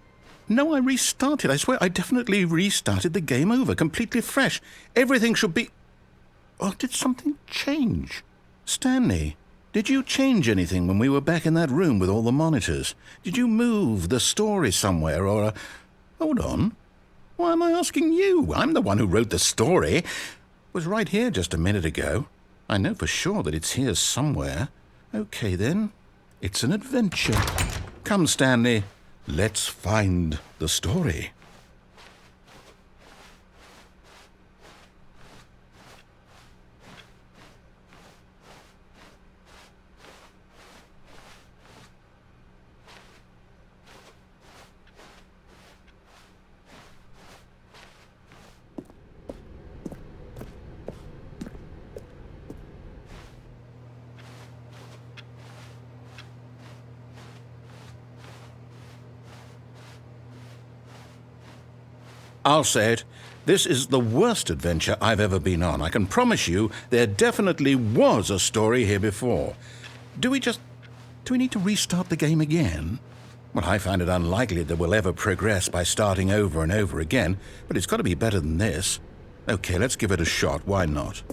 I restarted. I swear I definitely restarted the game over, completely fresh. Everything should be... Oh, did something change? Stanley, did you change anything when we were back in that room with all the monitors? Did you move the story somewhere or... Hold on. Why am I asking you? I'm the one who wrote the story. It was right here just a minute ago. I know for sure that it's here somewhere. Okay, then. It's an adventure. Come, Stanley. Let's find the story. I'll say it. This is the worst adventure I've ever been on. I can promise you there definitely was a story here before. Do we need to restart the game again? Well, I find it unlikely that we'll ever progress by starting over and over again, but it's got to be better than this. Okay, let's give it a shot. Why not?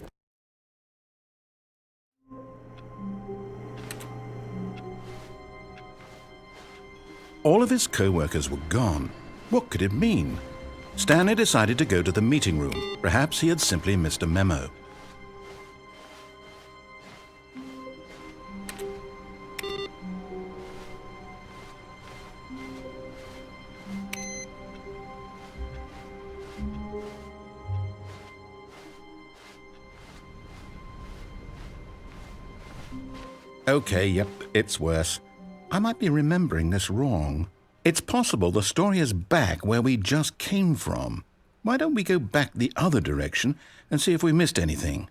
All of his co-workers were gone. What could it mean? Stanley decided to go to the meeting room. Perhaps he had simply missed a memo. Okay, yep, it's worse. I might be remembering this wrong. It's possible the story is back where we just came from. Why don't we go back the other direction and see if we missed anything?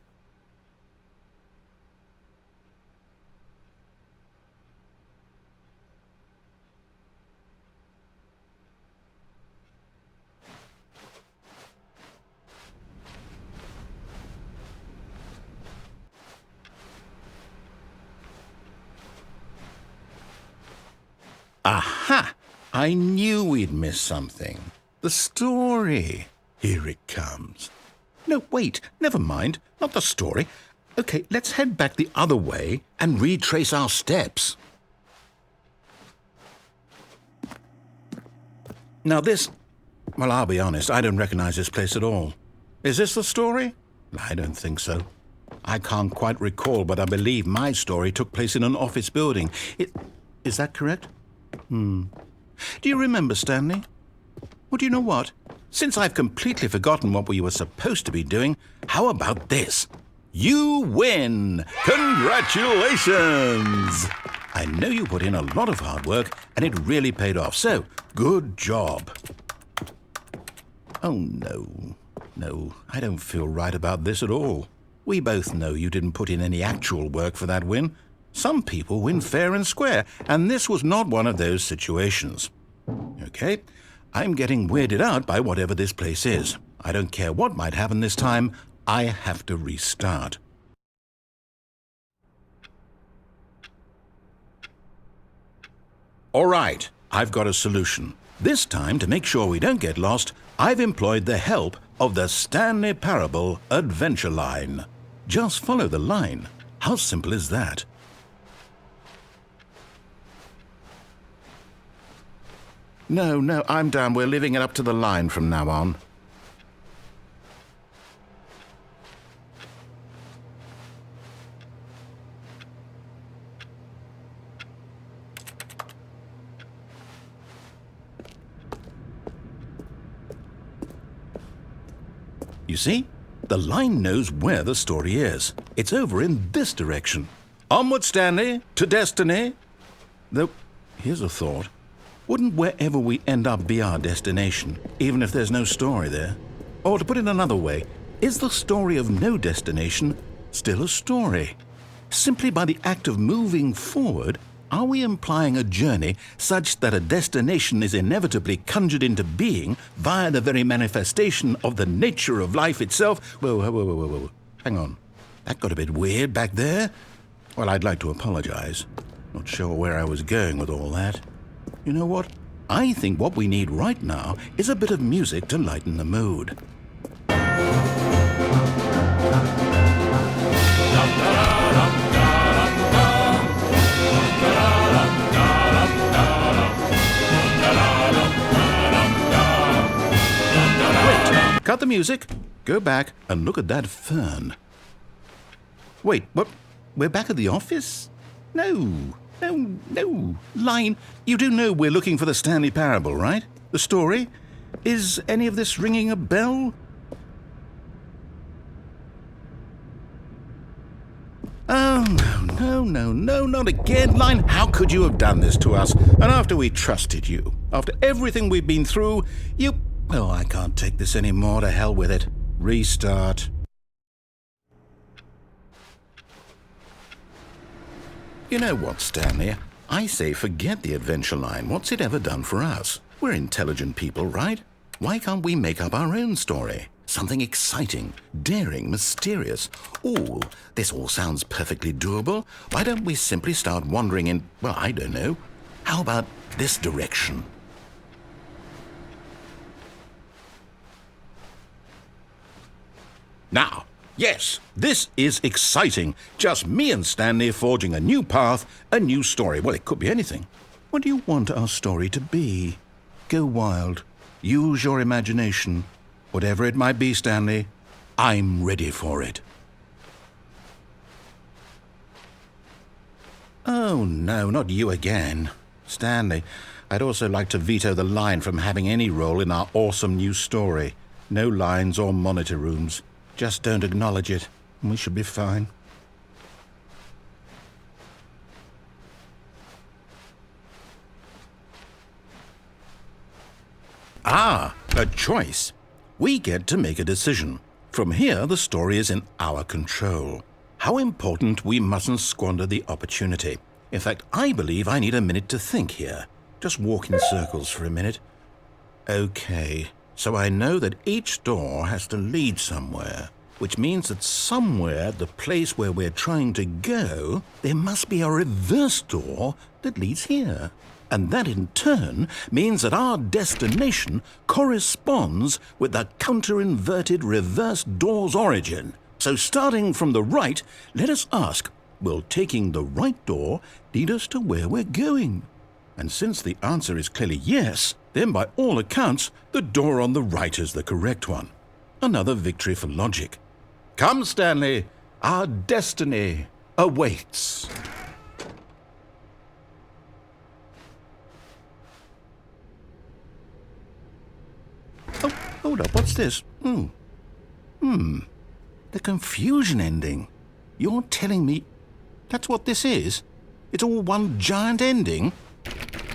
Aha! I knew we'd miss something. The story. Here it comes. No, wait, never mind. Not the story. Okay, let's head back the other way and retrace our steps. Now this... Well, I'll be honest, I don't recognize this place at all. Is this the story? I don't think so. I can't quite recall, but I believe my story took place in an office building. Is that correct? Do you remember, Stanley? Well, do you know what? Since I've completely forgotten what we were supposed to be doing, how about this? You win! Congratulations! I know you put in a lot of hard work, and it really paid off, so good job. Oh, no. No, I don't feel right about this at all. We both know you didn't put in any actual work for that win. Some people win fair and square, and this was not one of those situations. Okay, I'm getting weirded out by whatever this place is. I don't care what might happen this time, I have to restart. All right, I've got a solution. This time, to make sure we don't get lost, I've employed the help of the Stanley Parable Adventure Line. Just follow the line. How simple is that? No, I'm down. We're leaving it up to the line from now on. You see? The line knows where the story is. It's over in this direction. Onward, Stanley, to destiny. Though, here's a thought. Wouldn't wherever we end up be our destination, even if there's no story there? Or to put it another way, is the story of no destination still a story? Simply by the act of moving forward, are we implying a journey such that a destination is inevitably conjured into being via the very manifestation of the nature of life itself? Whoa. Hang on. That got a bit weird back there. Well, I'd like to apologize. Not sure where I was going with all that. You know what? I think what we need right now is a bit of music to lighten the mood. Cut the music, go back and look at that fern. Wait, what? We're back at the office? No. Line, you do know we're looking for the Stanley Parable, right? The story? Is any of this ringing a bell? Oh, no, not again. Line, how could you have done this to us? And after we trusted you, after everything we've been through, you... Oh, I can't take this anymore. To hell with it. Restart. You know what, Stanley? I say forget the adventure line. What's it ever done for us? We're intelligent people, right? Why can't we make up our own story? Something exciting, daring, mysterious. Ooh, this all sounds perfectly doable. Why don't we simply start wandering in, well, I don't know. How about this direction? Now, yes, this is exciting. Just me and Stanley forging a new path, a new story. Well, it could be anything. What do you want our story to be? Go wild. Use your imagination. Whatever it might be, Stanley, I'm ready for it. Oh, no, not you again. Stanley, I'd also like to veto the line from having any role in our awesome new story. No lines or monitor rooms. Just don't acknowledge it, and we should be fine. Ah, a choice. We get to make a decision. From here, the story is in our control. How important we mustn't squander the opportunity. In fact, I believe I need a minute to think here. Just walk in circles for a minute. Okay, so I know that each door has to lead somewhere, which means that somewhere at the place where we're trying to go, there must be a reverse door that leads here. And that in turn means that our destination corresponds with the counter-inverted reverse door's origin. So starting from the right, let us ask, will taking the right door lead us to where we're going? And since the answer is clearly yes, then by all accounts, the door on the right is the correct one. Another victory for logic. Come, Stanley, our destiny awaits. Oh, hold up, what's this? The confusion ending. You're telling me that's what this is? It's all one giant ending?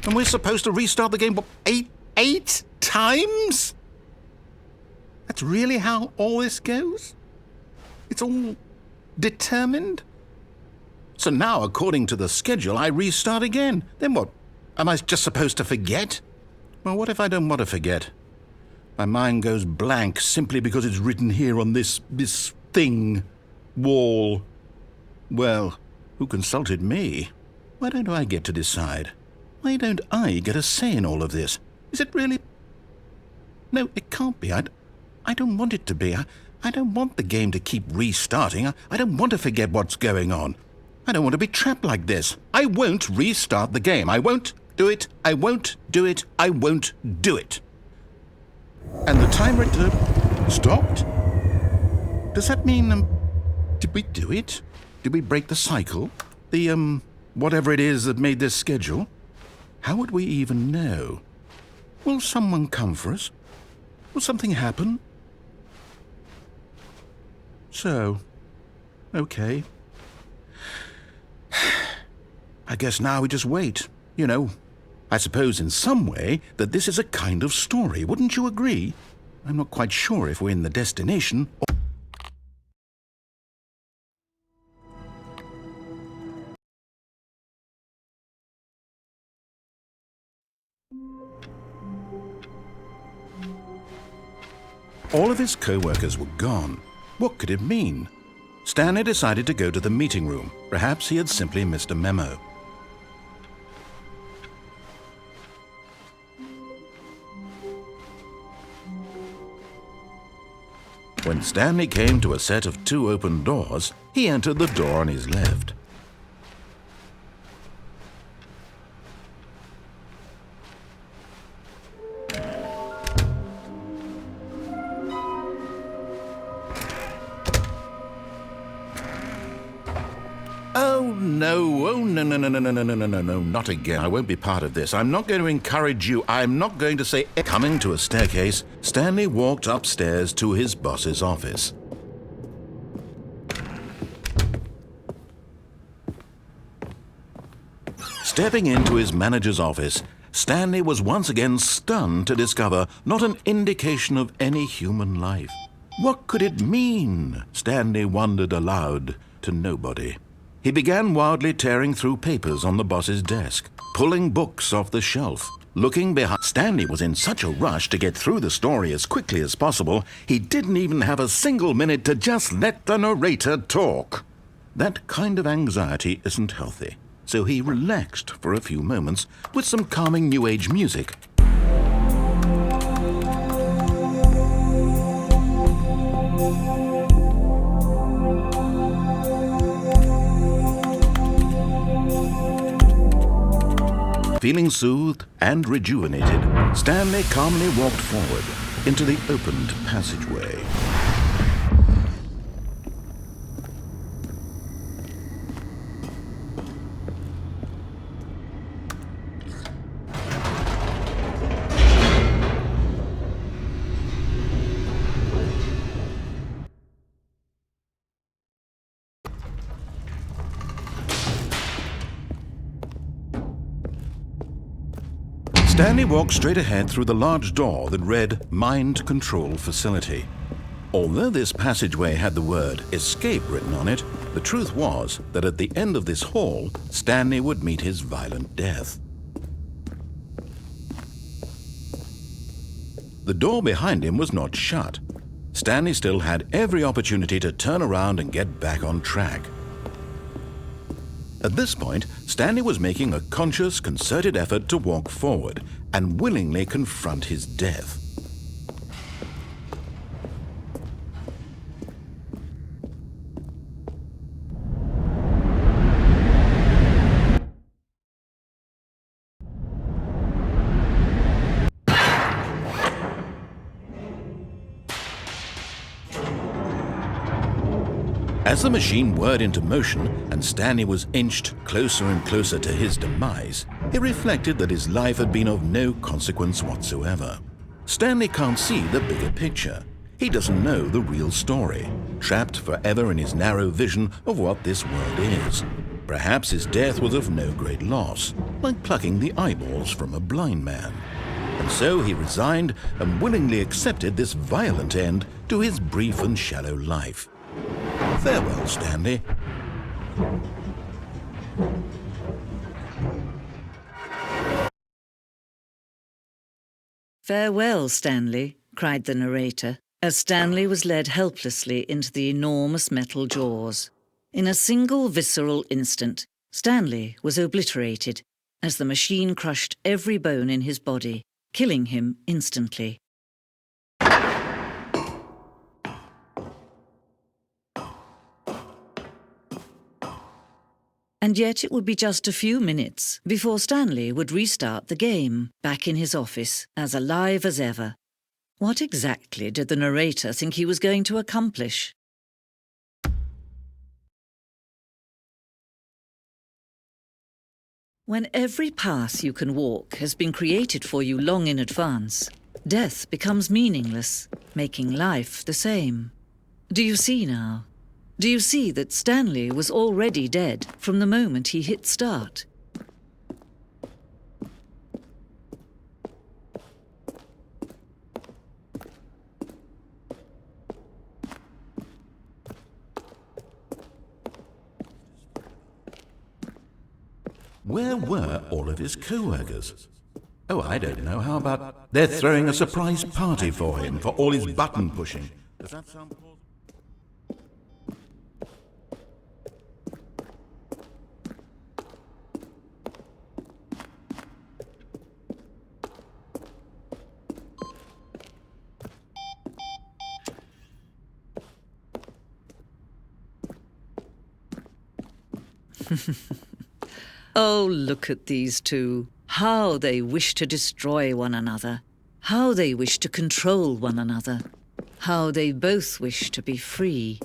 And we're supposed to restart the game, what, eight times? That's really how all this goes? It's all determined? So now, according to the schedule, I restart again. Then what? Am I just supposed to forget? Well, what if I don't want to forget? My mind goes blank simply because it's written here on this thing, wall. Well, who consulted me? Why don't I get to decide? Why don't I get a say in all of this? Is it really? No, it can't be. I don't want it to be. I don't want the game to keep restarting. I don't want to forget what's going on. I don't want to be trapped like this. I won't restart the game. I won't do it. I won't do it. I won't do it. And the timer stopped? Does that mean, did we do it? Did we break the cycle? The, whatever it is that made this schedule? How would we even know? Will someone come for us? Will something happen? So, okay. I guess now we just wait. You know, I suppose in some way that this is a kind of story, wouldn't you agree? I'm not quite sure if we're in the destination or... All of his co-workers were gone. What could it mean? Stanley decided to go to the meeting room. Perhaps he had simply missed a memo. When Stanley came to a set of 2 open doors, he entered the door on his left. No, not again. I won't be part of this. I'm not going to encourage you. I'm not going to say... Coming to a staircase, Stanley walked upstairs to his boss's office. Stepping into his manager's office, Stanley was once again stunned to discover not an indication of any human life. What could it mean? Stanley wondered aloud to nobody. He began wildly tearing through papers on the boss's desk, pulling books off the shelf, looking behind. Stanley was in such a rush to get through the story as quickly as possible, he didn't even have a single minute to just let the narrator talk. That kind of anxiety isn't healthy, so he relaxed for a few moments with some calming New Age music. Feeling soothed and rejuvenated, Stanley calmly walked forward into the opened passageway. Stanley walked straight ahead through the large door that read Mind Control Facility. Although this passageway had the word Escape written on it, the truth was that at the end of this hall, Stanley would meet his violent death. The door behind him was not shut. Stanley still had every opportunity to turn around and get back on track. At this point, Stanley was making a conscious, concerted effort to walk forward and willingly confront his death. As the machine whirred into motion and Stanley was inched closer and closer to his demise, he reflected that his life had been of no consequence whatsoever. Stanley can't see the bigger picture. He doesn't know the real story, trapped forever in his narrow vision of what this world is. Perhaps his death was of no great loss, like plucking the eyeballs from a blind man. And so he resigned and willingly accepted this violent end to his brief and shallow life. Farewell, Stanley. Farewell, Stanley, cried the narrator, as Stanley was led helplessly into the enormous metal jaws. In a single visceral instant, Stanley was obliterated as the machine crushed every bone in his body, killing him instantly. And yet it would be just a few minutes before Stanley would restart the game, back in his office, as alive as ever. What exactly did the narrator think he was going to accomplish? When every path you can walk has been created for you long in advance, death becomes meaningless, making life the same. Do you see now? Do you see that Stanley was already dead from the moment he hit start? Where were all of his co-workers? Oh, I don't know. How about they're throwing a surprise party for him for all his button pushing? Does that sound plausible? Oh, look at these two. How they wish to destroy one another. How they wish to control one another. How they both wish to be free.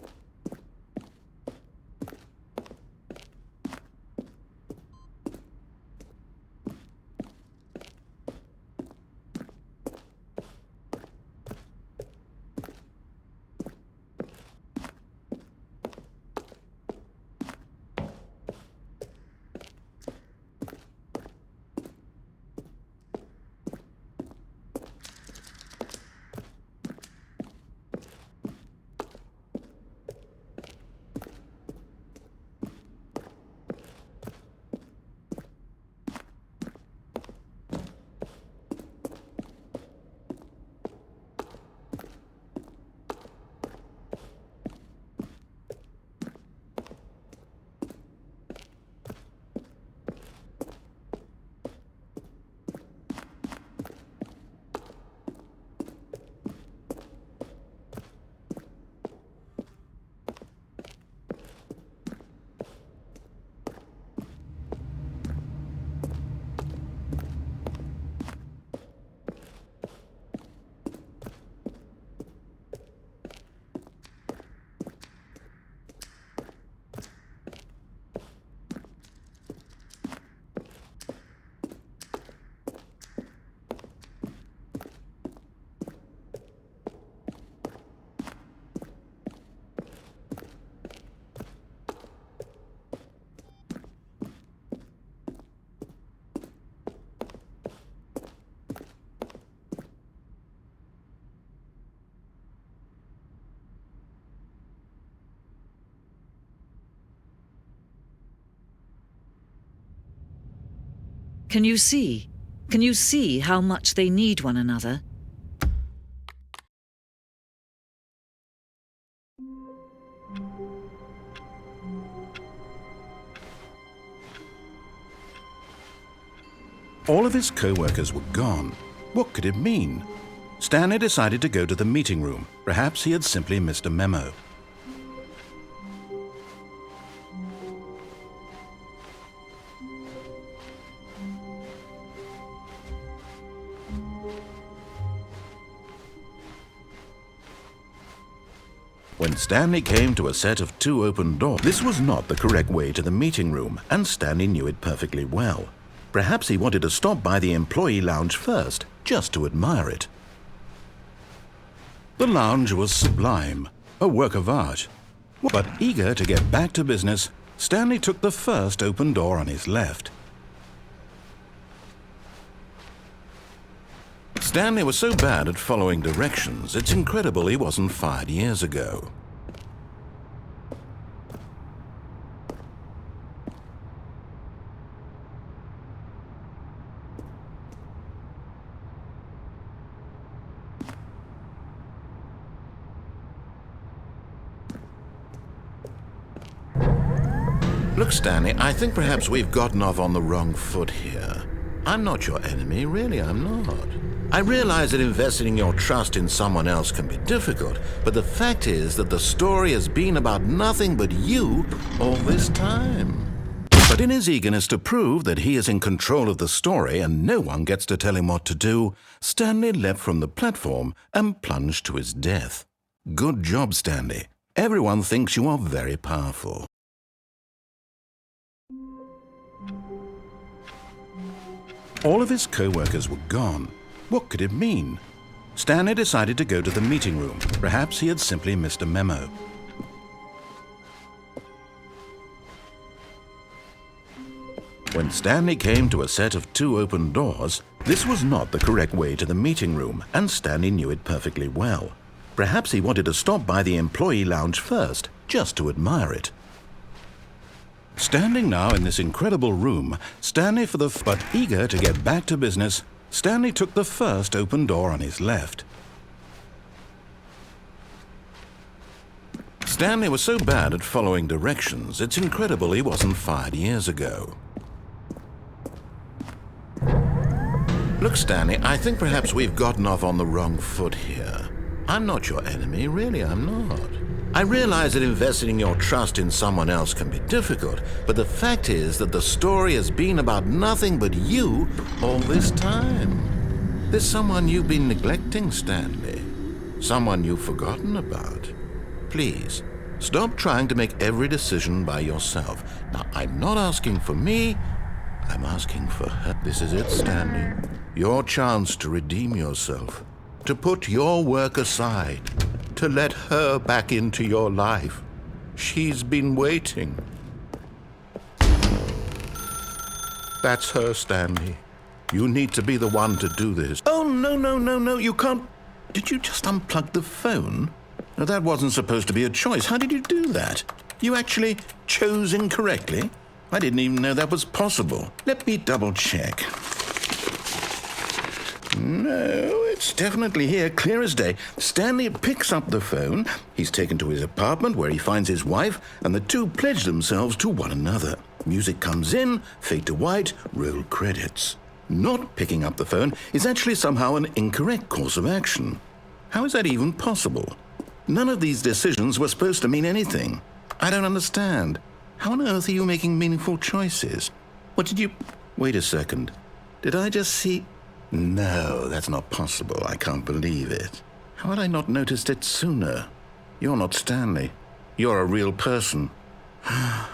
Can you see? Can you see how much they need one another? All of his co-workers were gone. What could it mean? Stanley decided to go to the meeting room. Perhaps he had simply missed a memo. When Stanley came to a set of 2 open doors, this was not the correct way to the meeting room, and Stanley knew it perfectly well. Perhaps he wanted to stop by the employee lounge first, just to admire it. The lounge was sublime, a work of art. But eager to get back to business, Stanley took the first open door on his left. Stanley was so bad at following directions, it's incredible he wasn't fired years ago. Look, Stanley, I think perhaps we've gotten off on the wrong foot here. I'm not your enemy, really, I'm not. I realize that investing your trust in someone else can be difficult, but the fact is that the story has been about nothing but you all this time. But in his eagerness to prove that he is in control of the story and no one gets to tell him what to do, Stanley leapt from the platform and plunged to his death. Good job, Stanley. Everyone thinks you are very powerful. All of his co-workers were gone. What could it mean? Stanley decided to go to the meeting room. Perhaps he had simply missed a memo. When Stanley came to a set of 2 open doors, this was not the correct way to the meeting room, and Stanley knew it perfectly well. Perhaps he wanted to stop by the employee lounge first, just to admire it. Standing now in this incredible room, but eager to get back to business, Stanley took the first open door on his left. Stanley was so bad at following directions, it's incredible he wasn't fired years ago. Look, Stanley, I think perhaps we've gotten off on the wrong foot here. I'm not your enemy, really, I'm not. I realize that investing your trust in someone else can be difficult, but the fact is that the story has been about nothing but you all this time. There's someone you've been neglecting, Stanley. Someone you've forgotten about. Please, stop trying to make every decision by yourself. Now, I'm not asking for me, I'm asking for her. This is it, Stanley. Your chance to redeem yourself, to put your work aside, to let her back into your life. She's been waiting. That's her, Stanley. You need to be the one to do this. Oh, no, you can't. Did you just unplug the phone? No, that wasn't supposed to be a choice. How did you do that? You actually chose incorrectly? I didn't even know that was possible. Let me double check. No, it's definitely here, clear as day. Stanley picks up the phone. He's taken to his apartment where he finds his wife, and the two pledge themselves to one another. Music comes in, fade to white, roll credits. Not picking up the phone is actually somehow an incorrect course of action. How is that even possible? None of these decisions were supposed to mean anything. I don't understand. How on earth are you making meaningful choices? What did you... Wait a second. Did I just see... No, that's not possible. I can't believe it. How had I not noticed it sooner? You're not Stanley. You're a real person. I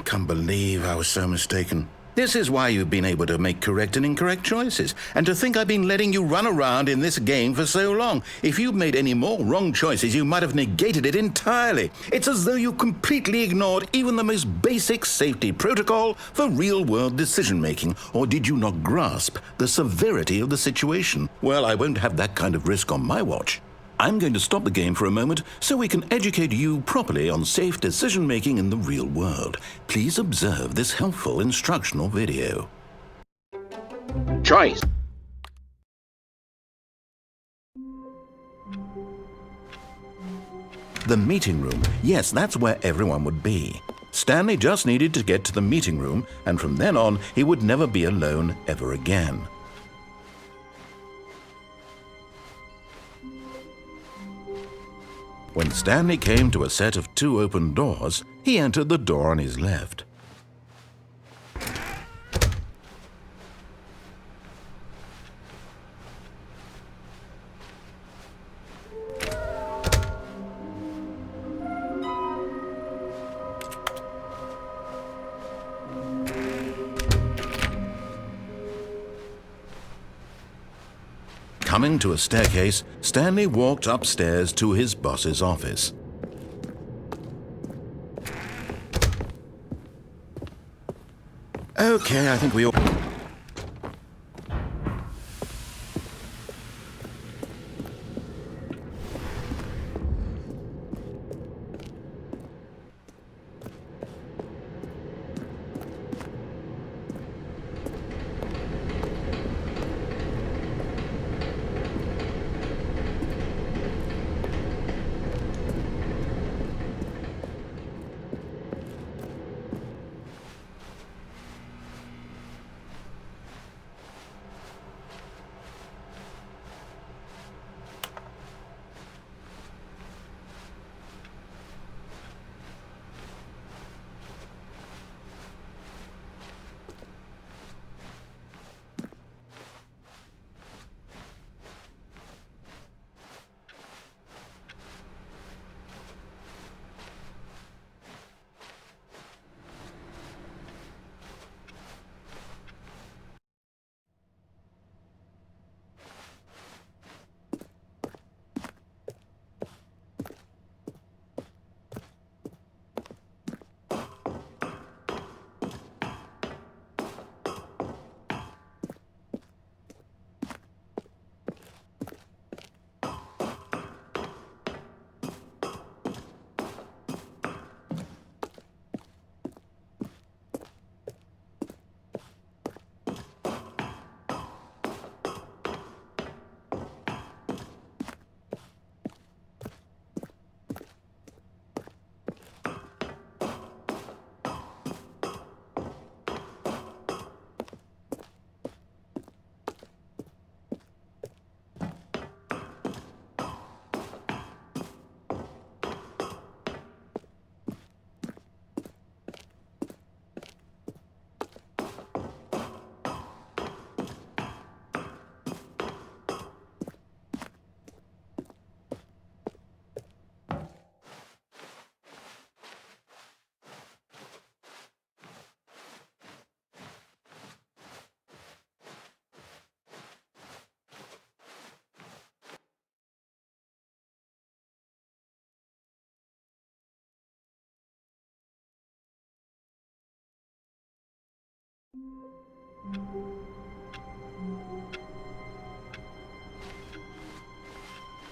can't believe I was so mistaken. This is why you've been able to make correct and incorrect choices. And to think I've been letting you run around in this game for so long. If you'd made any more wrong choices, you might have negated it entirely. It's as though you completely ignored even the most basic safety protocol for real-world decision-making. Or did you not grasp the severity of the situation? Well, I won't have that kind of risk on my watch. I'm going to stop the game for a moment so we can educate you properly on safe decision-making in the real world. Please observe this helpful instructional video. Choice. The meeting room. Yes, that's where everyone would be. Stanley just needed to get to the meeting room, and from then on, he would never be alone ever again. When Stanley came to a set of 2 open doors, he entered the door on his left. Coming to a staircase, Stanley walked upstairs to his boss's office. Okay, I think we all...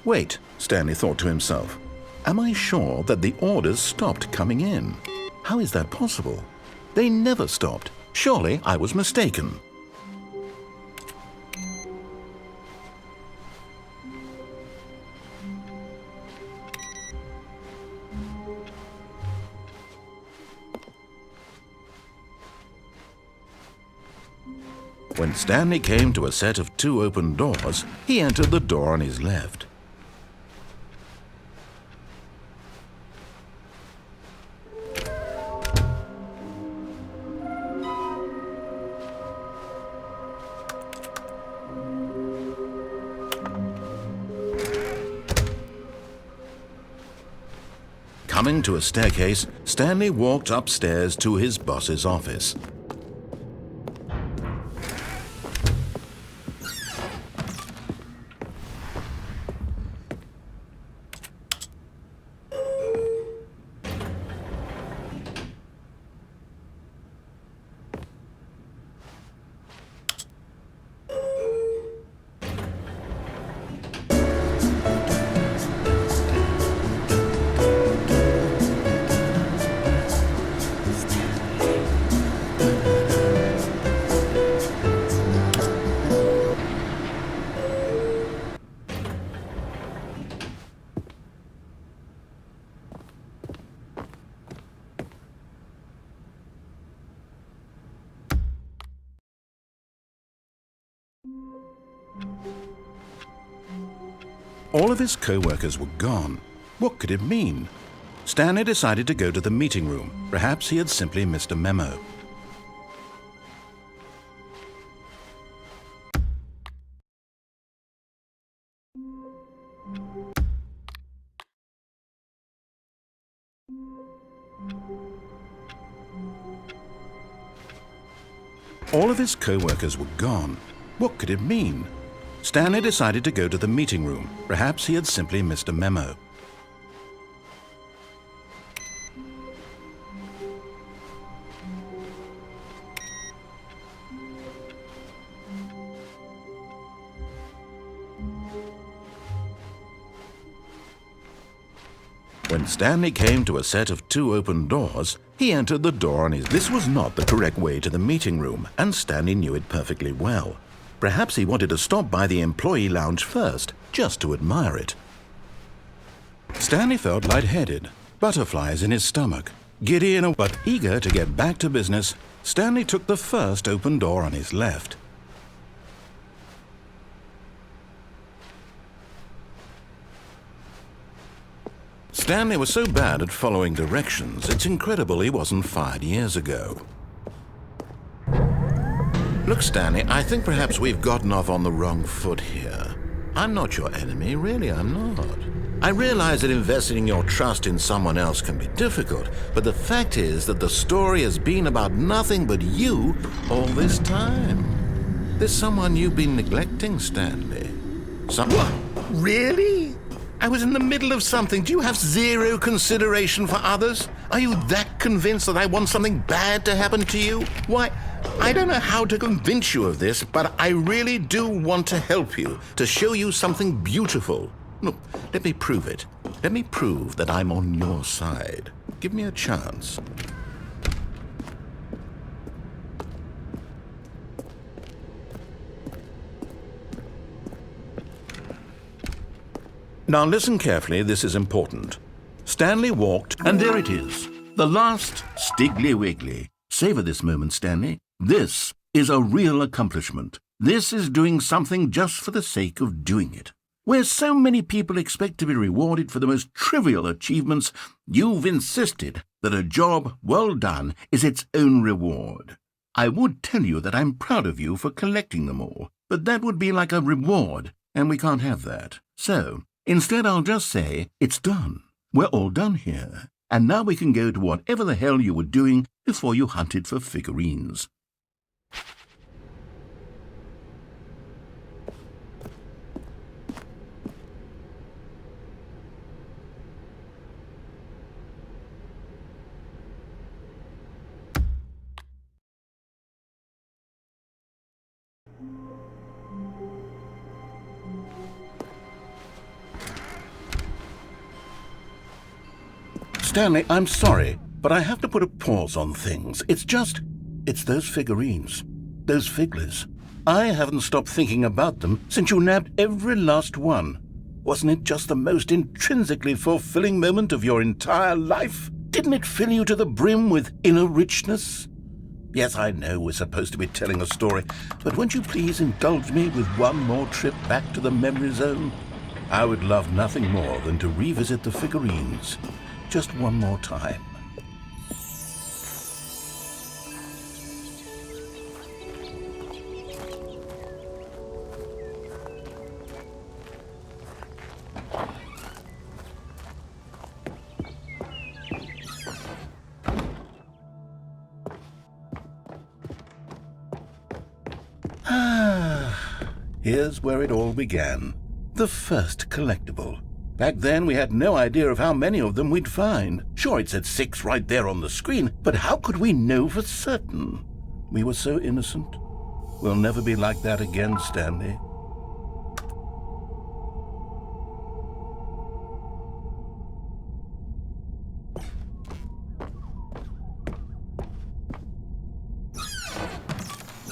Wait, Stanley thought to himself. Am I sure that the orders stopped coming in? How is that possible? They never stopped. Surely I was mistaken. When Stanley came to a set of 2 open doors, he entered the door on his left. Coming to a staircase, Stanley walked upstairs to his boss's office. All of his co-workers were gone. What could it mean? Stanley decided to go to the meeting room. Perhaps he had simply missed a memo. All of his co-workers were gone. What could it mean? Stanley decided to go to the meeting room. Perhaps he had simply missed a memo. When Stanley came to a set of 2 open doors, he entered the door on his... This was not the correct way to the meeting room, and Stanley knew it perfectly well. Perhaps he wanted to stop by the employee lounge first, just to admire it. Stanley felt lightheaded, butterflies in his stomach. Giddy and but eager to get back to business, Stanley took the first open door on his left. Stanley was so bad at following directions, it's incredible he wasn't fired years ago. Look, Stanley, I think perhaps we've gotten off on the wrong foot here. I'm not your enemy, really, I'm not. I realize that investing your trust in someone else can be difficult, but the fact is that the story has been about nothing but you all this time. There's someone you've been neglecting, Stanley. What? Really? I was in the middle of something. Do you have zero consideration for others? Are you that convinced that I want something bad to happen to you? Why, I don't know how to convince you of this, but I really do want to help you, to show you something beautiful. Look, let me prove it. Let me prove that I'm on your side. Give me a chance. Now listen carefully, this is important. Stanley walked, and there it is. The last Stiggly Wiggly. Savor this moment, Stanley. This is a real accomplishment. This is doing something just for the sake of doing it. Where so many people expect to be rewarded for the most trivial achievements, you've insisted that a job well done is its own reward. I would tell you that I'm proud of you for collecting them all, but that would be like a reward, and we can't have that. So, instead I'll just say, it's done. We're all done here. And now we can go to whatever the hell you were doing before you hunted for figurines. Stanley, I'm sorry, but I have to put a pause on things. It's those figurines, those figglers. I haven't stopped thinking about them since you nabbed every last one. Wasn't it just the most intrinsically fulfilling moment of your entire life? Didn't it fill you to the brim with inner richness? Yes, I know we're supposed to be telling a story, but won't you please indulge me with one more trip back to the memory zone? I would love nothing more than to revisit the figurines just one more time. Here's where it all began. The first collectible. Back then, we had no idea of how many of them we'd find. Sure, it said 6 right there on the screen, but how could we know for certain? We were so innocent. We'll never be like that again, Stanley.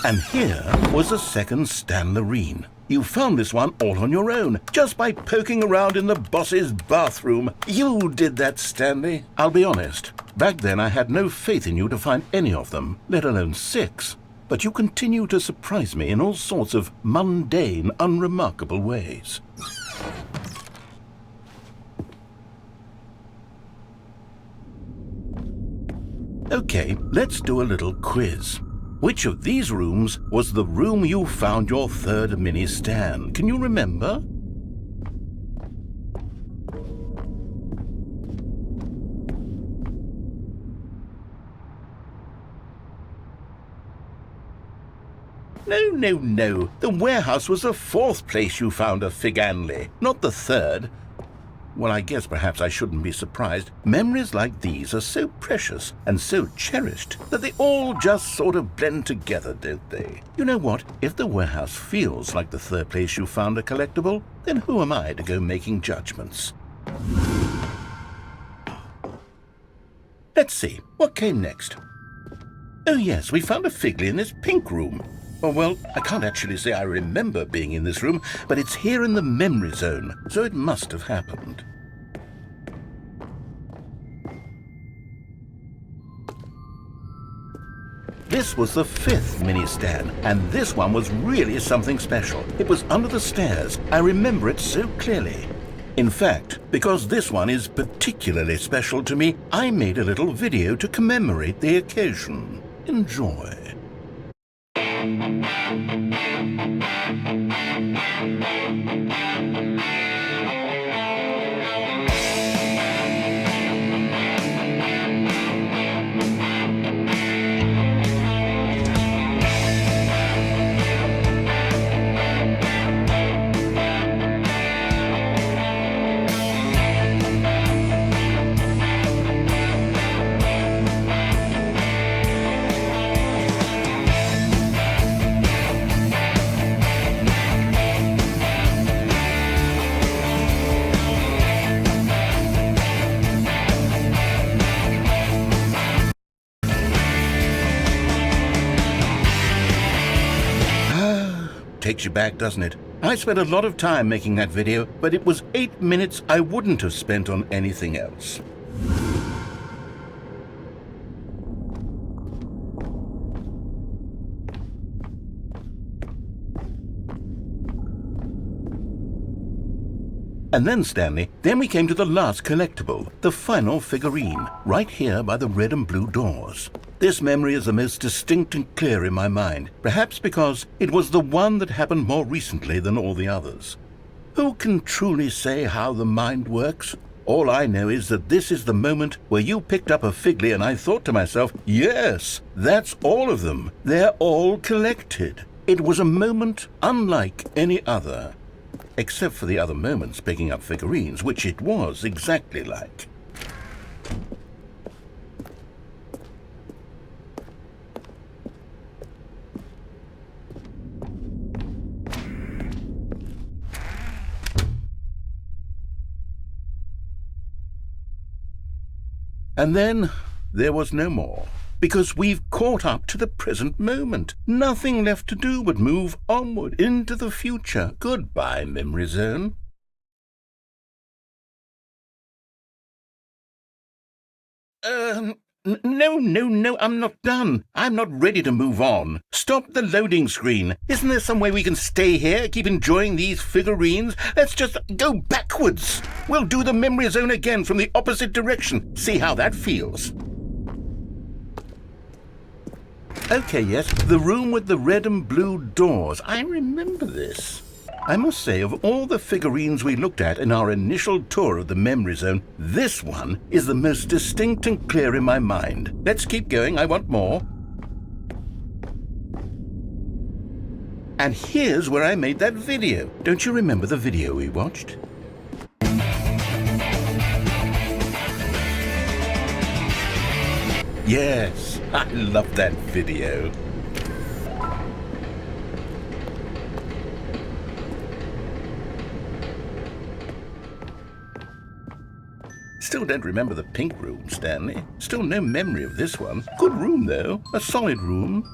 And here was the second Stanlerine. You found this one all on your own, just by poking around in the boss's bathroom. You did that, Stanley. I'll be honest. Back then I had no faith in you to find any of them, let alone 6. But you continue to surprise me in all sorts of mundane, unremarkable ways. Okay, let's do a little quiz. Which of these rooms was the room you found your third mini Stan? Can you remember? No. The warehouse was the 4th place you found a Figanley, not the 3rd. Well, I guess perhaps I shouldn't be surprised. Memories like these are so precious and so cherished that they all just sort of blend together, don't they? You know what? If the warehouse feels like the 3rd place you found a collectible, then who am I to go making judgments? Let's see. What came next? Oh yes, we found a Figley in this pink room. Oh, well, I can't actually say I remember being in this room, but it's here in the memory zone, so it must have happened. This was the 5th mini Stan, and this one was really something special. It was under the stairs. I remember it so clearly. In fact, because this one is particularly special to me, I made a little video to commemorate the occasion. Enjoy. Takes you back, doesn't it? I spent a lot of time making that video, but it was 8 minutes I wouldn't have spent on anything else. And then, Stanley, then we came to the last collectible, the final figurine, right here by the red and blue doors. This memory is the most distinct and clear in my mind, perhaps because it was the one that happened more recently than all the others. Who can truly say how the mind works? All I know is that this is the moment where you picked up a Figley and I thought to myself, yes, that's all of them. They're all collected. It was a moment unlike any other. Except for the other moments picking up figurines, which it was exactly like. And then there was no more, because we've caught up to the present moment. Nothing left to do but move onward into the future. Goodbye, Memory Zone. No, I'm not done. I'm not ready to move on. Stop the loading screen. Isn't there some way we can stay here, keep enjoying these figurines? Let's just go backwards. We'll do the Memory Zone again from the opposite direction. See how that feels. Okay, yes, the room with the red and blue doors. I remember this. I must say, of all the figurines we looked at in our initial tour of the Memory Zone, this one is the most distinct and clear in my mind. Let's keep going, I want more. And here's where I made that video. Don't you remember the video we watched? Yes, I love that video. Still don't remember the pink room, Stanley. Still no memory of this one. Good room, though. A solid room.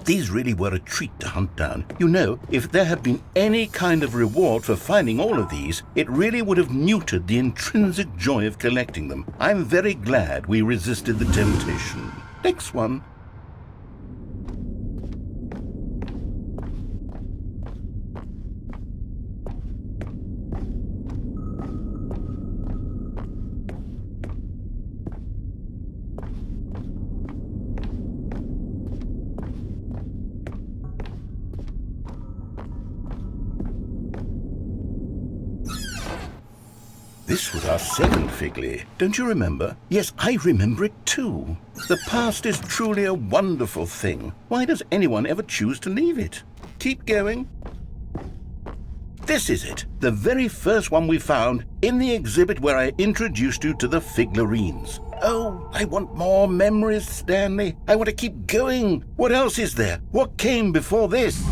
These really were a treat to hunt down. You know, if there had been any kind of reward for finding all of these, it really would have neutered the intrinsic joy of collecting them. I'm very glad we resisted the temptation. Next one. This was our second Figley. Don't you remember? Yes, I remember it too. The past is truly a wonderful thing. Why does anyone ever choose to leave it? Keep going. This is it, the very first one we found in the exhibit where I introduced you to the figurines. Oh, I want more memories, Stanley. I want to keep going. What else is there? What came before this?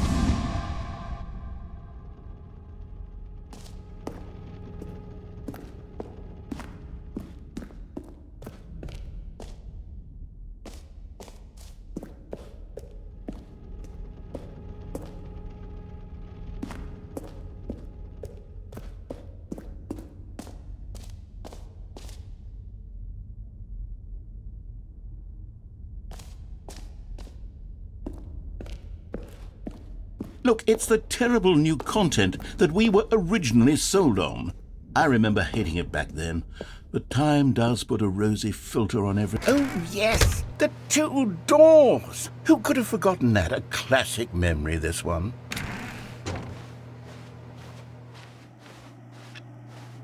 Look, it's the terrible new content that we were originally sold on. I remember hating it back then, but time does put a rosy filter on every... Oh, yes! The two doors! Who could have forgotten that? A classic memory, this one.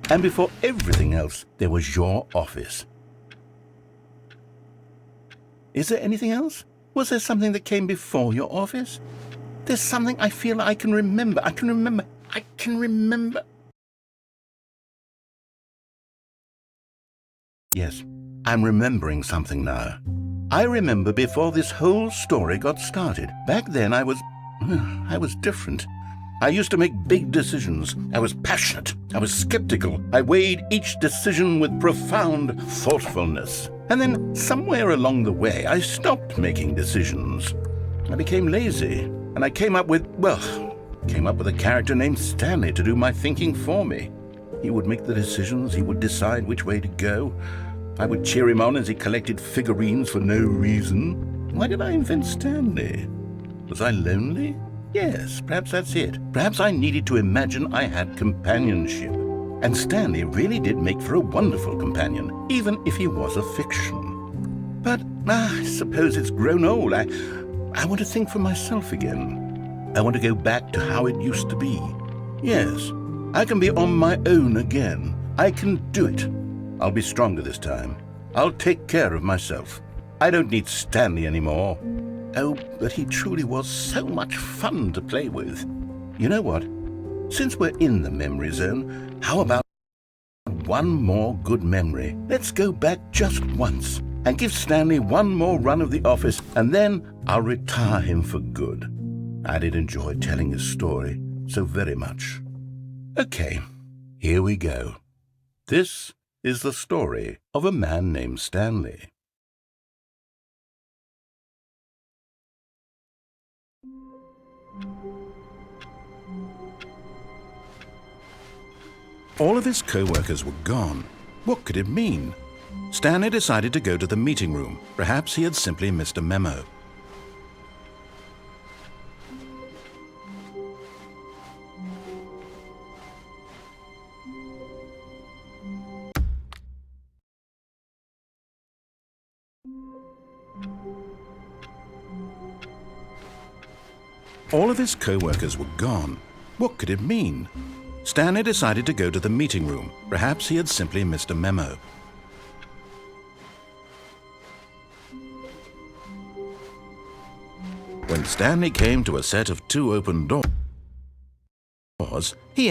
And before everything else, there was your office. Is there anything else? Was there something that came before your office? There's something I feel I can remember. I can remember. Yes, I'm remembering something now. I remember before this whole story got started. Back then I was different. I used to make big decisions. I was passionate. I was skeptical. I weighed each decision with profound thoughtfulness. And then somewhere along the way, I stopped making decisions. I became lazy. And I came up with a character named Stanley to do my thinking for me. He would make the decisions, he would decide which way to go. I would cheer him on as he collected figurines for no reason. Why did I invent Stanley? Was I lonely? Yes, perhaps that's it. Perhaps I needed to imagine I had companionship. And Stanley really did make for a wonderful companion, even if he was a fiction. But I suppose it's grown old. I want to think for myself again. I want to go back to how it used to be. Yes, I can be on my own again. I can do it. I'll be stronger this time. I'll take care of myself. I don't need Stanley anymore. Oh, but he truly was so much fun to play with. You know what? Since we're in the memory zone, how about one more good memory? Let's go back just once and give Stanley one more run of the office, and then I'll retire him for good. I did enjoy telling his story so very much. Okay, here we go. This is the story of a man named Stanley. All of his co-workers were gone. What could it mean? Stanley decided to go to the meeting room. Perhaps he had simply missed a memo. All of his co-workers were gone. What could it mean? Stanley decided to go to the meeting room. Perhaps he had simply missed a memo. When Stanley came to a set of 2 open doors, he